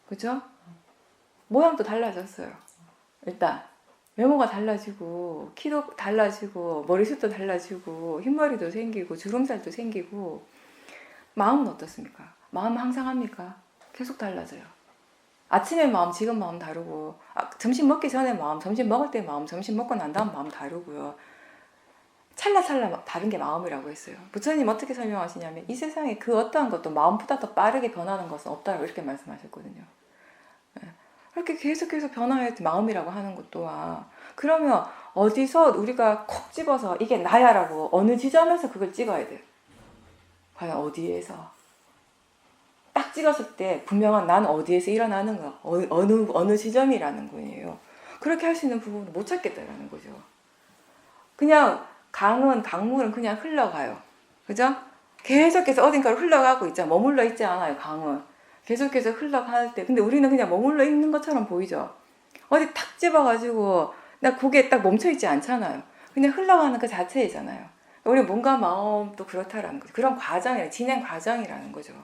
그죠? 모양도 달라졌어요. 일단 외모가 달라지고 키도 달라지고 머리숱도 달라지고 흰머리도 생기고 주름살도 생기고 마음은 어떻습니까? 마음은 항상 합니까? 계속 달라져요. 아침의 마음, 지금 마음 다르고 점심 먹기 전에 마음, 점심 먹을 때 마음, 점심 먹고 난 다음 마음 다르고요. 찰나찰나 다른 게 마음이라고 했어요. 부처님 어떻게 설명하시냐면 이 세상에 그 어떠한 것도 마음보다 더 빠르게 변하는 것은 없다고 이렇게 말씀하셨거든요. 그렇게 계속해서 변화할 때 마음이라고 하는 것 또한 그러면 어디서 우리가 콕 집어서 이게 나야라고 어느 지점에서 그걸 찍어야 돼요. 과연 어디에서? 딱 찍었을 때 분명한 나는 어디에서 일어나는가 어느 지점이라는 거예요. 그렇게 할 수 있는 부분을 못 찾겠다라는 거죠. 그냥 강물은 그냥 흘러가요. 그죠? 계속해서 어딘가로 흘러가고 있잖아. 머물러 있지 않아요. 강은 계속해서 흘러갈 때, 근데 우리는 그냥 머물러 있는 것처럼 보이죠. 어디 탁 집어가지고 나 거기에 딱 멈춰있지 않잖아요. 그냥 흘러가는 그 자체이잖아요. 우리 몸과 마음도 그렇다라는 거죠. 그런 과정이라, 진행 과정이라는 거죠.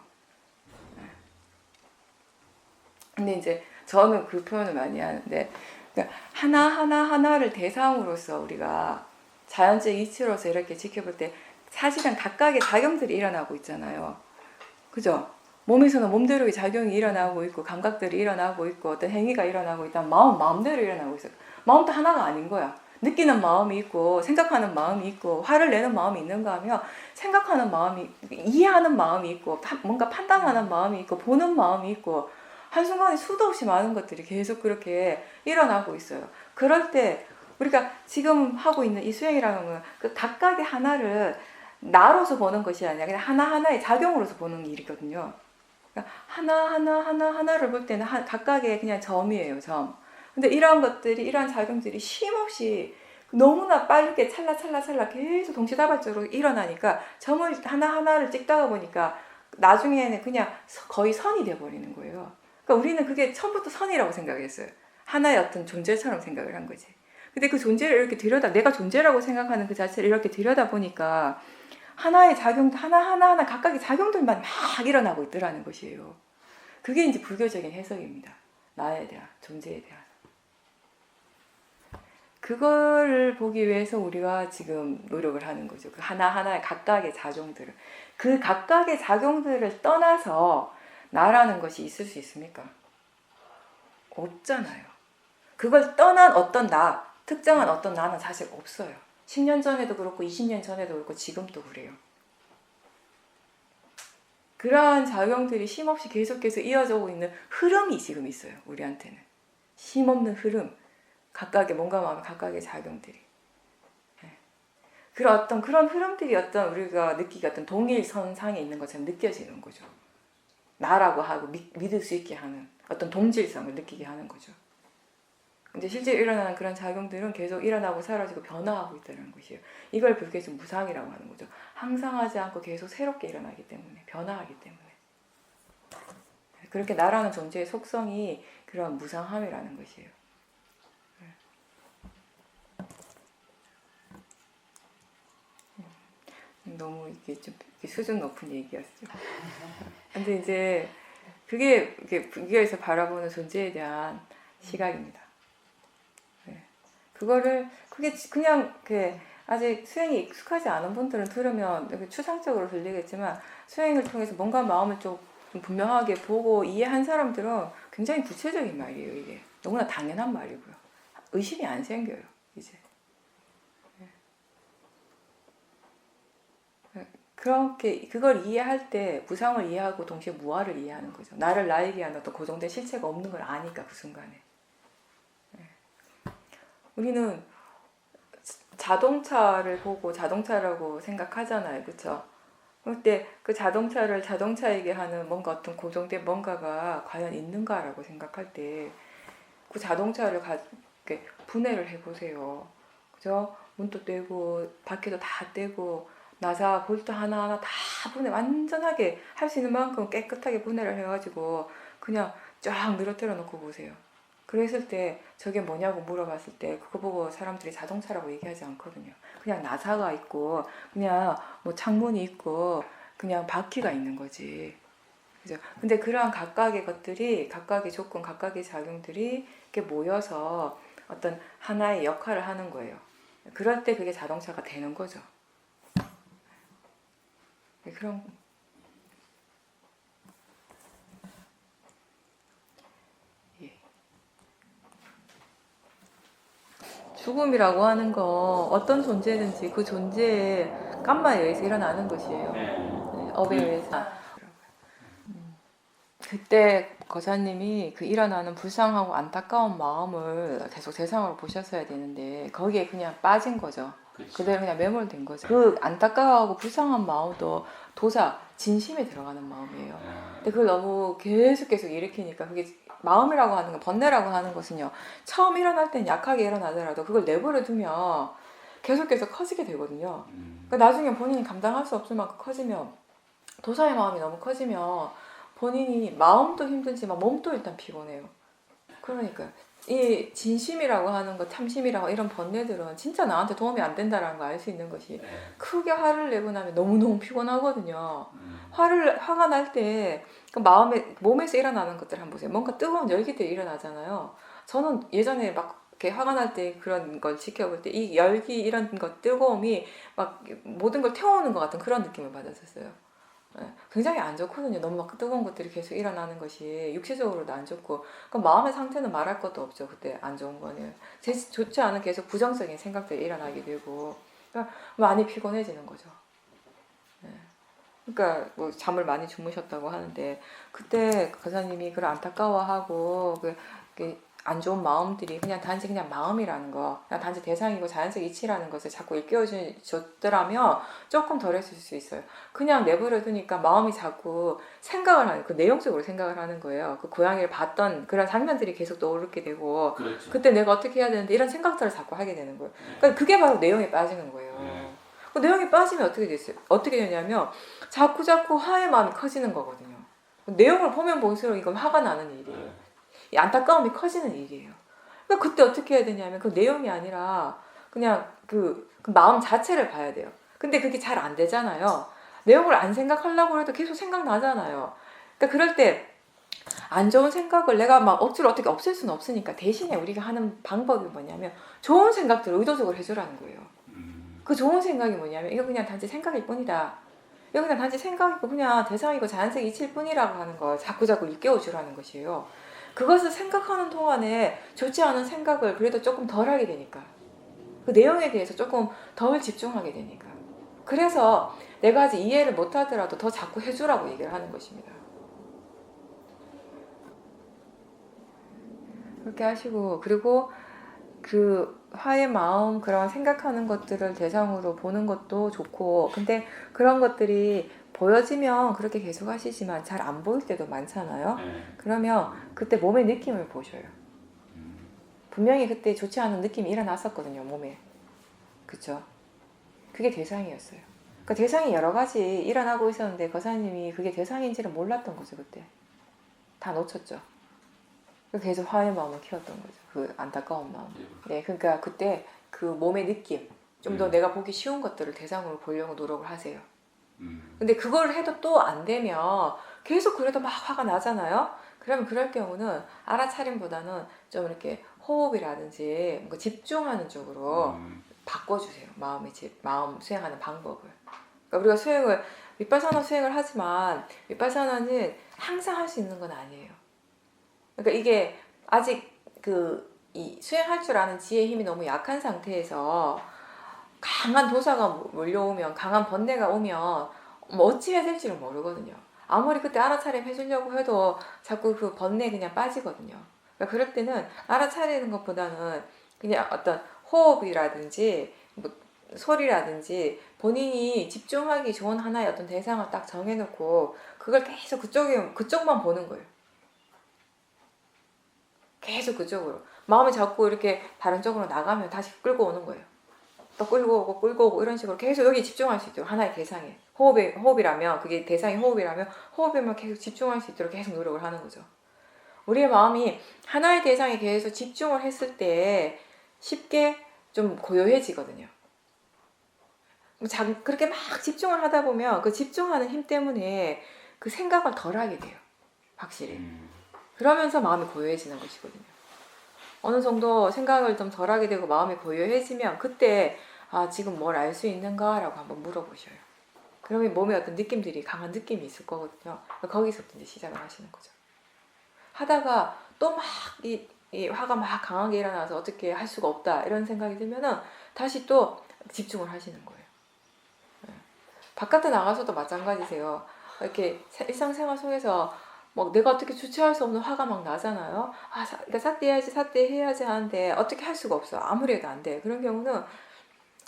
근데 이제 저는 그 표현을 많이 하는데, 그러니까 하나하나를 대상으로서 우리가 자연적 이치로서 이렇게 지켜볼 때 사실은 각각의 작용들이 일어나고 있잖아요. 그죠? 몸에서는 몸대로의 작용이 일어나고 있고, 감각들이 일어나고 있고, 어떤 행위가 일어나고 있다면 마음대로 일어나고 있어요. 마음도 하나가 아닌 거야. 느끼는 마음이 있고, 생각하는 마음이 있고, 화를 내는 마음이 있는가 하면, 생각하는 마음이, 이해하는 마음이 있고, 뭔가 판단하는 마음이 있고, 보는 마음이 있고, 한순간에 수도 없이 많은 것들이 계속 그렇게 일어나고 있어요. 그럴 때, 우리가 지금 하고 있는 이 수행이라는 건 그 각각의 하나를 나로서 보는 것이 아니라 그냥 하나하나의 작용으로서 보는 일이거든요. 그러니까 하나를 볼 때는 각각의 그냥 점이에요, 점. 근데 이러한 것들이, 이러한 작용들이 쉼없이 너무나 빠르게 찰나찰나 계속 동시다발적으로 일어나니까 점을 하나하나를 찍다가 보니까 나중에는 그냥 거의 선이 돼버리는 거예요. 그러니까 우리는 그게 처음부터 선이라고 생각했어요. 하나의 어떤 존재처럼 생각을 한 거지. 근데 그 존재를 이렇게 내가 존재라고 생각하는 그 자체를 이렇게 들여다보니까 하나의 작용도 하나하나 각각의 작용들만 막 일어나고 있더라는 것이에요. 그게 이제 불교적인 해석입니다. 나에 대한, 존재에 대한. 그거를 보기 위해서 우리가 지금 노력을 하는 거죠. 그 하나하나의 각각의 작용들을. 그 각각의 작용들을 떠나서 나라는 것이 있을 수 있습니까? 없잖아요. 그걸 떠난 어떤 나, 특정한 어떤 나는 사실 없어요. 10년 전에도 그렇고 20년 전에도 그렇고 지금도 그래요. 그러한 작용들이 쉼없이 계속해서 이어져 오고 있는 흐름이 지금 있어요. 우리한테는. 쉼없는 흐름. 각각의 몸과 마음의 각각의 작용들이. 그런 흐름들이 우리가 느끼기 어떤 동일선상에 있는 것처럼 느껴지는 거죠. 나라고 하고 믿을 수 있게 하는 어떤 동질성을 느끼게 하는 거죠. 근데 실제 일어나는 그런 작용들은 계속 일어나고 사라지고 변화하고 있다는 것이에요. 이걸 불교에서 무상이라고 하는 거죠. 항상하지 않고 계속 새롭게 일어나기 때문에, 변화하기 때문에. 그렇게 나라는 존재의 속성이 그런 무상함이라는 것이에요. 너무 이게 좀 수준 높은 얘기였죠. 근데 이제 그게 불교에서 바라보는 존재에 대한 시각입니다. 그게 그냥 아직 수행이 익숙하지 않은 분들은 들으면 추상적으로 들리겠지만 수행을 통해서 뭔가 마음을 좀 분명하게 보고 이해한 사람들은 굉장히 구체적인 말이에요. 이게 너무나 당연한 말이고요. 의심이 안 생겨요. 이제 그렇게 그걸 이해할 때 무상을 이해하고 동시에 무아를 이해하는 거죠. 나를 나에게 하는 어떤 고정된 실체가 없는 걸 아니까 그 순간에. 우리는 자동차를 보고 자동차라고 생각하잖아요. 그렇죠? 그때 그 자동차를 자동차에게 하는 뭔가 어떤 고정된 뭔가가 과연 있는가라고 생각할 때 그 자동차를 이렇게 분해를 해보세요. 그죠? 문도 떼고 밖에도 다 떼고 나사 볼트 하나하나 다 완전하게 할 수 있는 만큼 깨끗하게 분해를 해가지고 그냥 쫙 늘어뜨려 놓고 보세요. 그랬을 때 저게 뭐냐고 물어봤을 때 그거 보고 사람들이 자동차라고 얘기하지 않거든요. 그냥 나사가 있고 그냥 뭐 창문이 있고 그냥 바퀴가 있는 거지. 그죠? 근데 그러한 각각의 것들이, 각각의 조건, 각각의 작용들이 이렇게 모여서 어떤 하나의 역할을 하는 거예요. 그럴 때 그게 자동차가 되는 거죠. 그런 죽음이라고 하는 거 어떤 존재든지 그 존재의 감마에 의해서 일어나는 것이에요. 업에 의해서. 그때 거사님이 그 일어나는 불쌍하고 안타까운 마음을 계속 대상으로 보셨어야 되는데 거기에 그냥 빠진 거죠. 그렇죠. 그대로 그냥 매몰된 거죠. 그 안타까워하고 불쌍한 마음도 도사, 진심에 들어가는 마음이에요. 근데 그걸 너무 계속 일으키니까 그게 마음이라고 하는 건, 번뇌라고 하는 것은요, 처음 일어날 땐 약하게 일어나더라도 그걸 내버려 두면 계속 커지게 되거든요. 그러니까 나중에 본인이 감당할 수 없을 만큼 커지면, 도사의 마음이 너무 커지면 본인이 마음도 힘들지만 몸도 일단 피곤해요. 그러니까 이 진심이라고 하는 거, 참심이라고 이런 번뇌들은 진짜 나한테 도움이 안 된다는 걸 알 수 있는 것이 크게 화를 내고 나면 너무너무 피곤하거든요. 화가 날 때 그 몸에서 일어나는 것들 한번 보세요. 뭔가 뜨거운 열기들이 일어나잖아요. 저는 예전에 막 이렇게 화가 날 때 그런 걸 지켜볼 때 이 열기 이런 것 뜨거움이 막 모든 걸 태워오는 것 같은 그런 느낌을 받았었어요. 굉장히 안 좋거든요. 너무 막 뜨거운 것들이 계속 일어나는 것이 육체적으로도 안 좋고, 그럼 마음의 상태는 말할 것도 없죠. 그때 안 좋은 거는 좋지 않은 계속 부정적인 생각들이 일어나게 되고, 그러니까 많이 피곤해지는 거죠. 그러니까 뭐 잠을 많이 주무셨다고 하는데 그때 거사님이 그걸 안타까워하고 안 좋은 마음들이 그냥 단지 그냥 마음이라는 거, 그냥 단지 대상이고 자연적 이치라는 것을 자꾸 일깨워줬더라면 조금 덜했을 수 있어요. 그냥 내버려 두니까 마음이 자꾸 생각을 하는, 그 내용적으로 생각을 하는 거예요. 그 고양이를 봤던 그런 장면들이 계속 떠오르게 되고, 그렇죠. 그때 내가 어떻게 해야 되는데 이런 생각들을 자꾸 하게 되는 거예요. 그러니까 그게 바로 내용에 빠지는 거예요. 그 내용이 빠지면 어떻게 됐어요? 어떻게 되냐면 자꾸 화의 마음이 커지는 거거든요. 내용을 보면 볼수록 이건 화가 나는 일이에요. 이 안타까움이 커지는 일이에요. 그러니까 그때 어떻게 해야 되냐면 그 내용이 아니라 그냥 그 마음 자체를 봐야 돼요. 근데 그게 잘 안 되잖아요. 내용을 안 생각하려고 해도 계속 생각나잖아요. 그러니까 그럴 때 안 좋은 생각을 내가 막 억지로 어떻게 없앨 수는 없으니까 대신에 우리가 하는 방법이 뭐냐면 좋은 생각들을 의도적으로 해주라는 거예요. 그 좋은 생각이 뭐냐면 이거 그냥 단지 생각일 뿐이다. 이거 그냥 단지 생각이고 그냥 대상이고 자연적 이치일 뿐이라고 하는 걸 자꾸 일깨워주라는 것이에요. 그것을 생각하는 동안에 좋지 않은 생각을 그래도 조금 덜 하게 되니까, 그 내용에 대해서 조금 덜 집중하게 되니까, 그래서 내가 아직 이해를 못하더라도 더 자꾸 해주라고 얘기를 하는 것입니다. 그렇게 하시고, 그리고 그 화의 마음, 그런 생각하는 것들을 대상으로 보는 것도 좋고, 근데 그런 것들이 보여지면 그렇게 계속 하시지만 잘 안 보일 때도 많잖아요. 그러면 그때 몸의 느낌을 보셔요. 분명히 그때 좋지 않은 느낌이 일어났었거든요, 몸에. 그쵸? 그게 대상이었어요. 그러니까 대상이 여러 가지 일어나고 있었는데 거사님이 그게 대상인지를 몰랐던 거죠, 그때. 다 놓쳤죠. 계속 화의 마음을 키웠던 거죠. 그 안타까운 마음. 네, 그러니까 그때 그 몸의 느낌, 좀 더 내가 보기 쉬운 것들을 대상으로 보려고 노력을 하세요. 근데 그걸 해도 또 안 되면 계속 그래도 막 화가 나잖아요. 그러면 그럴 경우는 알아차림보다는 좀 이렇게 호흡이라든지 뭔가 집중하는 쪽으로 바꿔주세요. 마음 수행하는 방법을. 그러니까 우리가 윗바사나 수행을 하지만 윗바사나는 항상 할 수 있는 건 아니에요. 그러니까 이게 아직 이 수행할 줄 아는 지혜의 힘이 너무 약한 상태에서 강한 도사가 몰려오면, 강한 번뇌가 오면 뭐 어찌 해야 될지를 모르거든요. 아무리 그때 알아차림 해주려고 해도 자꾸 그 번뇌에 그냥 빠지거든요. 그러니까 그럴 때는 알아차리는 것보다는 그냥 어떤 호흡이라든지 뭐 소리라든지 본인이 집중하기 좋은 하나의 어떤 대상을 딱 정해놓고 그걸 계속 그쪽만 보는 거예요. 계속 그쪽으로. 마음이 자꾸 이렇게 다른 쪽으로 나가면 다시 끌고 오는 거예요. 또 끌고 오고 이런 식으로 계속 여기 집중할 수 있도록, 하나의 대상에. 호흡이라면, 그게 대상이 호흡이라면 호흡에만 계속 집중할 수 있도록 계속 노력을 하는 거죠. 우리의 마음이 하나의 대상에 계속 집중을 했을 때 쉽게 좀 고요해지거든요. 그렇게 막 집중을 하다 보면 그 집중하는 힘 때문에 그 생각을 덜 하게 돼요. 확실히. 그러면서 마음이 고요해지는 것이거든요. 어느 정도 생각을 좀 덜 하게 되고 마음이 고요해지면 그때 지금 뭘 알 수 있는가? 라고 한번 물어보셔요. 그러면 몸에 어떤 느낌들이, 강한 느낌이 있을 거거든요. 거기서부터 이제 시작을 하시는 거죠. 하다가 또 막 이 화가 막 강하게 일어나서 어떻게 할 수가 없다 이런 생각이 들면은 다시 또 집중을 하시는 거예요. 바깥에 나가서도 마찬가지세요. 이렇게 일상생활 속에서 뭐 내가 어떻게 주체할 수 없는 화가 막 나잖아요. 그러니까 삿대해야지 하는데 어떻게 할 수가 없어. 아무리 해도 안 돼. 그런 경우는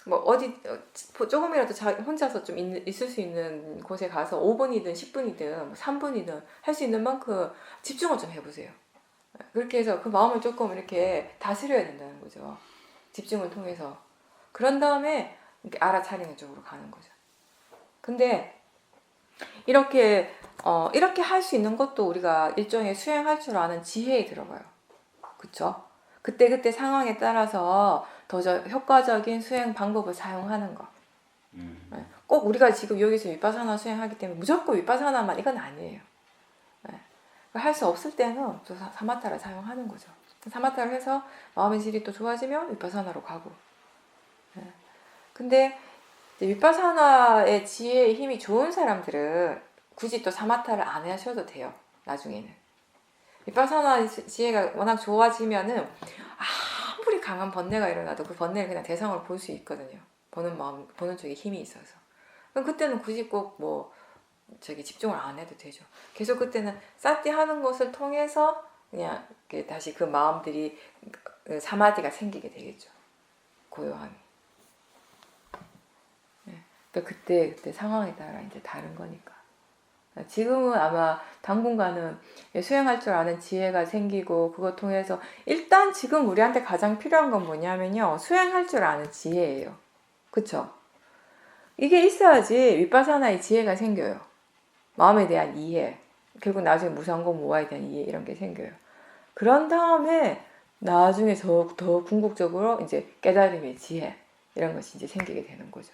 뭐 어디 조금이라도 혼자서 좀 있을 수 있는 곳에 가서 5분이든 10분이든 3분이든 할 수 있는 만큼 집중을 좀 해보세요. 그렇게 해서 그 마음을 조금 이렇게 다스려야 된다는 거죠. 집중을 통해서. 그런 다음에 이렇게 알아차리는 쪽으로 가는 거죠. 근데 이렇게 이렇게 할 수 있는 것도 우리가 일종의 수행할 줄 아는 지혜에 들어가요. 그쵸? 그때그때 상황에 따라서 더 효과적인 수행 방법을 사용하는 거. 네. 꼭 우리가 지금 여기서 윗바사나 수행하기 때문에 무조건 윗바사나만 이건 아니에요. 네. 할 수 없을 때는 또 사마타를 사용하는 거죠. 사마타를 해서 마음의 질이 또 좋아지면 윗바사나로 가고. 네. 근데 윗바사나의 지혜의 힘이 좋은 사람들은 굳이 또 사마타를 안 하셔도 돼요. 나중에는. 윗바사나 지혜가 워낙 좋아지면은 아무리 강한 번뇌가 일어나도 그 번뇌를 그냥 대상으로 볼 수 있거든요. 보는 마음, 보는 쪽에 힘이 있어서. 그럼 그때는 굳이 꼭 집중을 안 해도 되죠. 계속 그때는 사티 하는 것을 통해서 그냥 다시 그 마음들이 사마디가 생기게 되겠죠. 고요함이. 네. 그러니까 그때 상황에 따라 이제 다른 거니까. 지금은 아마 당분간은 수행할 줄 아는 지혜가 생기고 그것 통해서 일단 지금 우리한테 가장 필요한 건 뭐냐면요. 수행할 줄 아는 지혜예요. 그쵸? 이게 있어야지 윗바사나의 지혜가 생겨요. 마음에 대한 이해, 결국 나중에 무상공 모아에 대한 이해 이런 게 생겨요. 그런 다음에 나중에 더 궁극적으로 이제 깨달음의 지혜 이런 것이 이제 생기게 되는 거죠.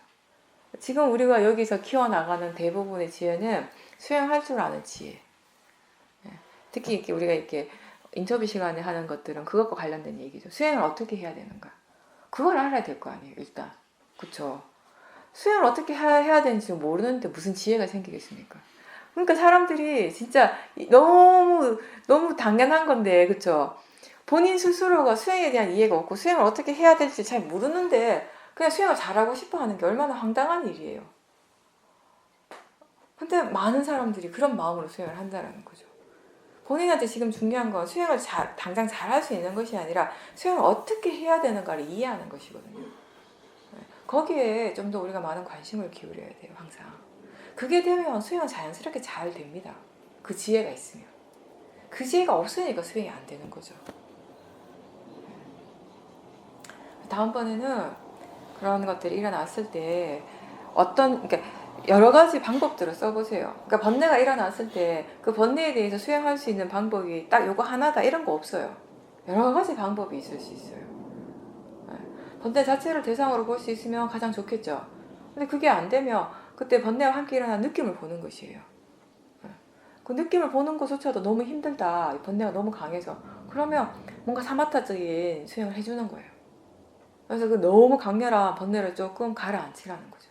지금 우리가 여기서 키워나가는 대부분의 지혜는 수행할 줄 아는 지혜. 특히 이렇게 우리가 이렇게 인터뷰 시간에 하는 것들은 그것과 관련된 얘기죠. 수행을 어떻게 해야 되는가? 그걸 알아야 될 거 아니에요, 일단. 그쵸? 수행을 어떻게 해야 되는지 모르는데 무슨 지혜가 생기겠습니까? 그러니까 사람들이 진짜 너무 당연한 건데, 그쵸? 본인 스스로가 수행에 대한 이해가 없고 수행을 어떻게 해야 될지 잘 모르는데 그냥 수행을 잘하고 싶어 하는 게 얼마나 황당한 일이에요. 근데 많은 사람들이 그런 마음으로 수행을 한다는 거죠. 본인한테 지금 중요한 건 수행을 당장 잘할 수 있는 것이 아니라 수행을 어떻게 해야 되는가를 이해하는 것이거든요. 거기에 좀 더 우리가 많은 관심을 기울여야 돼요, 항상. 그게 되면 수행은 자연스럽게 잘 됩니다. 그 지혜가 있으면. 그 지혜가 없으니까 수행이 안 되는 거죠. 다음번에는 그런 것들이 일어났을 때 그러니까 여러 가지 방법들을 써보세요. 그러니까 번뇌가 일어났을 때 그 번뇌에 대해서 수행할 수 있는 방법이 딱 요거 하나다 이런 거 없어요. 여러 가지 방법이 있을 수 있어요. 번뇌 자체를 대상으로 볼 수 있으면 가장 좋겠죠. 근데 그게 안 되면 그때 번뇌와 함께 일어난 느낌을 보는 것이에요. 그 느낌을 보는 것조차도 너무 힘들다. 번뇌가 너무 강해서. 그러면 뭔가 사마타적인 수행을 해주는 거예요. 그래서 그 너무 강렬한 번뇌를 조금 가라앉히라는 거죠.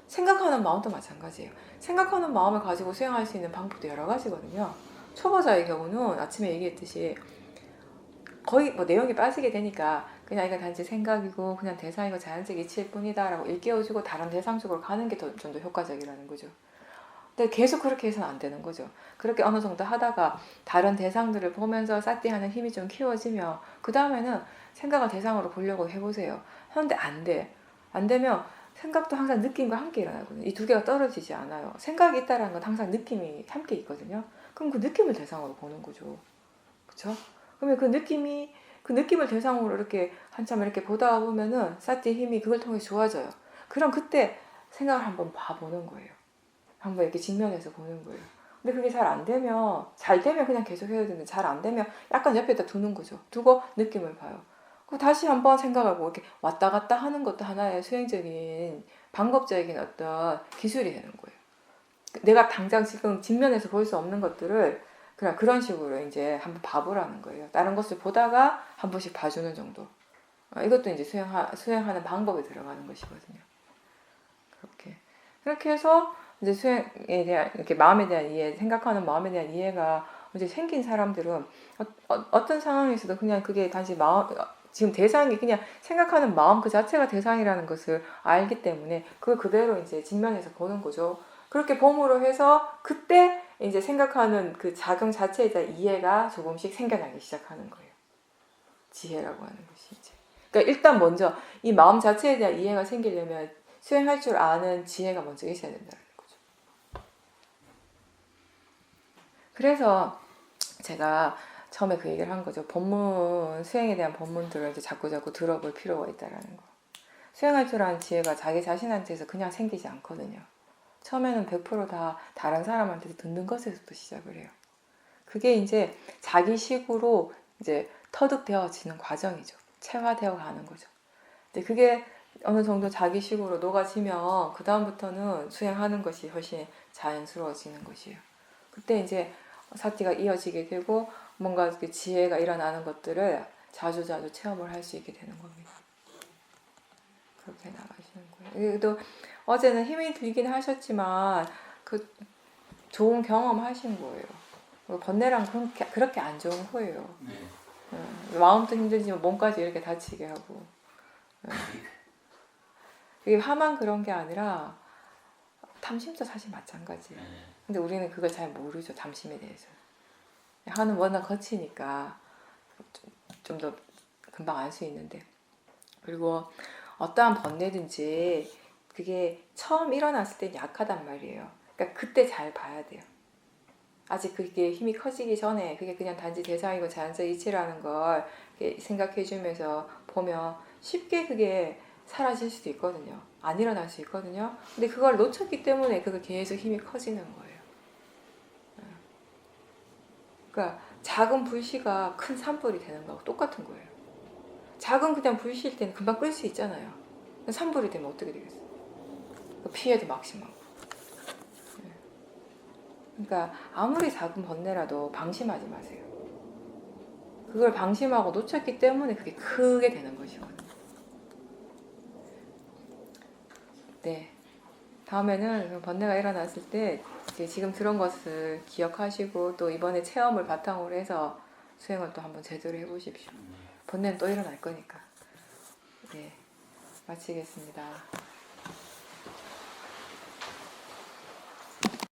생각하는 마음도 마찬가지예요. 생각하는 마음을 가지고 수행할 수 있는 방법도 여러 가지거든요. 초보자의 경우는 아침에 얘기했듯이 거의 내용이 빠지게 되니까 그냥 이건 단지 생각이고 그냥 대상이고 자연적 이치일 뿐이다 라고 일깨워주고 다른 대상 쪽으로 가는 게 좀 더 효과적이라는 거죠. 근데 계속 그렇게 해서는 안 되는 거죠. 그렇게 어느 정도 하다가 다른 대상들을 보면서 사띠하는 힘이 좀 키워지면 그 다음에는 생각을 대상으로 보려고 해보세요. 하는데 안 돼. 안 되면 생각도 항상 느낌과 함께 일어나거든요. 이 두 개가 떨어지지 않아요. 생각이 있다는 건 항상 느낌이 함께 있거든요. 그럼 그 느낌을 대상으로 보는 거죠. 그렇죠? 그러면 그 느낌을 대상으로 이렇게 한참 이렇게 보다 보면은 사띠의 힘이 그걸 통해 좋아져요. 그럼 그때 생각을 한번 봐보는 거예요. 한번 이렇게 직면해서 보는 거예요. 근데 그게 잘 안 되면, 잘 되면 그냥 계속 해야 되는데 잘 안 되면 약간 옆에다 두는 거죠. 두고 느낌을 봐요. 그리고 다시 한번 생각하고 이렇게 왔다 갔다 하는 것도 하나의 수행적인 방법적인 어떤 기술이 되는 거예요. 내가 당장 지금 직면해서 볼 수 없는 것들을 그냥 그런 식으로 이제 한번 봐보라는 거예요. 다른 것을 보다가 한 번씩 봐주는 정도. 이것도 이제 수행하는 방법에 들어가는 것이거든요. 그렇게 해서 이제 수행에 대한, 이렇게 마음에 대한 이해, 생각하는 마음에 대한 이해가 이제 생긴 사람들은 어떤 상황에서도 그냥 그게 단지 지금 대상이 그냥 생각하는 마음 그 자체가 대상이라는 것을 알기 때문에 그 그대로 이제 직면해서 보는 거죠. 그렇게 봄으로 해서 그때 이제 생각하는 그 작용 자체에 대한 이해가 조금씩 생겨나기 시작하는 거예요. 지혜라고 하는 것이 이제. 그러니까 일단 먼저 이 마음 자체에 대한 이해가 생기려면 수행할 줄 아는 지혜가 먼저 있어야 된다는 거죠. 그래서 제가 처음에 그 얘기를 한 거죠. 수행에 대한 법문들을 이제 자꾸 들어볼 필요가 있다라는 거. 수행할 줄 아는 지혜가 자기 자신한테서 그냥 생기지 않거든요. 처음에는 100%다 다른 사람한테 듣는 것에서부터 시작을 해요. 그게 이제 자기식으로 이제 터득되어지는 과정이죠. 체화되어 가는 거죠. 근데 그게 어느 정도 자기식으로 녹아지면 그 다음부터는 수행하는 것이 훨씬 자연스러워지는 것이에요. 그때 이제 사티가 이어지게 되고 뭔가 이렇게 지혜가 일어나는 것들을 자주 체험을 할 수 있게 되는 겁니다. 그렇게 나가시는 거예요. 그래도 어제는 힘이 들긴 하셨지만 그 좋은 경험 하신 거예요. 번뇌랑 그렇게 안 좋은 거예요. 마음도 힘들지만 몸까지 이렇게 다치게 하고. 이게 화만 그런 게 아니라 탐심도 사실 마찬가지예요. 근데 우리는 그걸 잘 모르죠. 탐심에 대해서. 화는 워낙 거치니까 좀 더 금방 알 수 있는데. 그리고 어떠한 번뇌든지 그게 처음 일어났을 때 약하단 말이에요. 그러니까 그때 잘 봐야 돼요. 아직 그게 힘이 커지기 전에 그게 그냥 단지 대상이고 자연적 이치라는 걸 생각해 주면서 보면 쉽게 그게 사라질 수도 있거든요. 안 일어날 수 있거든요. 근데 그걸 놓쳤기 때문에 그게 계속 힘이 커지는 거예요. 그러니까 작은 불씨가 큰 산불이 되는 거하고 똑같은 거예요. 작은 그냥 불씨일 때는 금방 끌 수 있잖아요. 산불이 되면 어떻게 되겠어요? 피해도 막심하고. 그러니까 아무리 작은 번뇌라도 방심하지 마세요. 그걸 방심하고 놓쳤기 때문에 그게 크게 되는 것이거든요. 네. 다음에는 번뇌가 일어났을 때 지금 들은 것을 기억하시고 또 이번에 체험을 바탕으로 해서 수행을 또 한번 제대로 해보십시오. 번뇌는 또 일어날 거니까. 네. 마치겠습니다.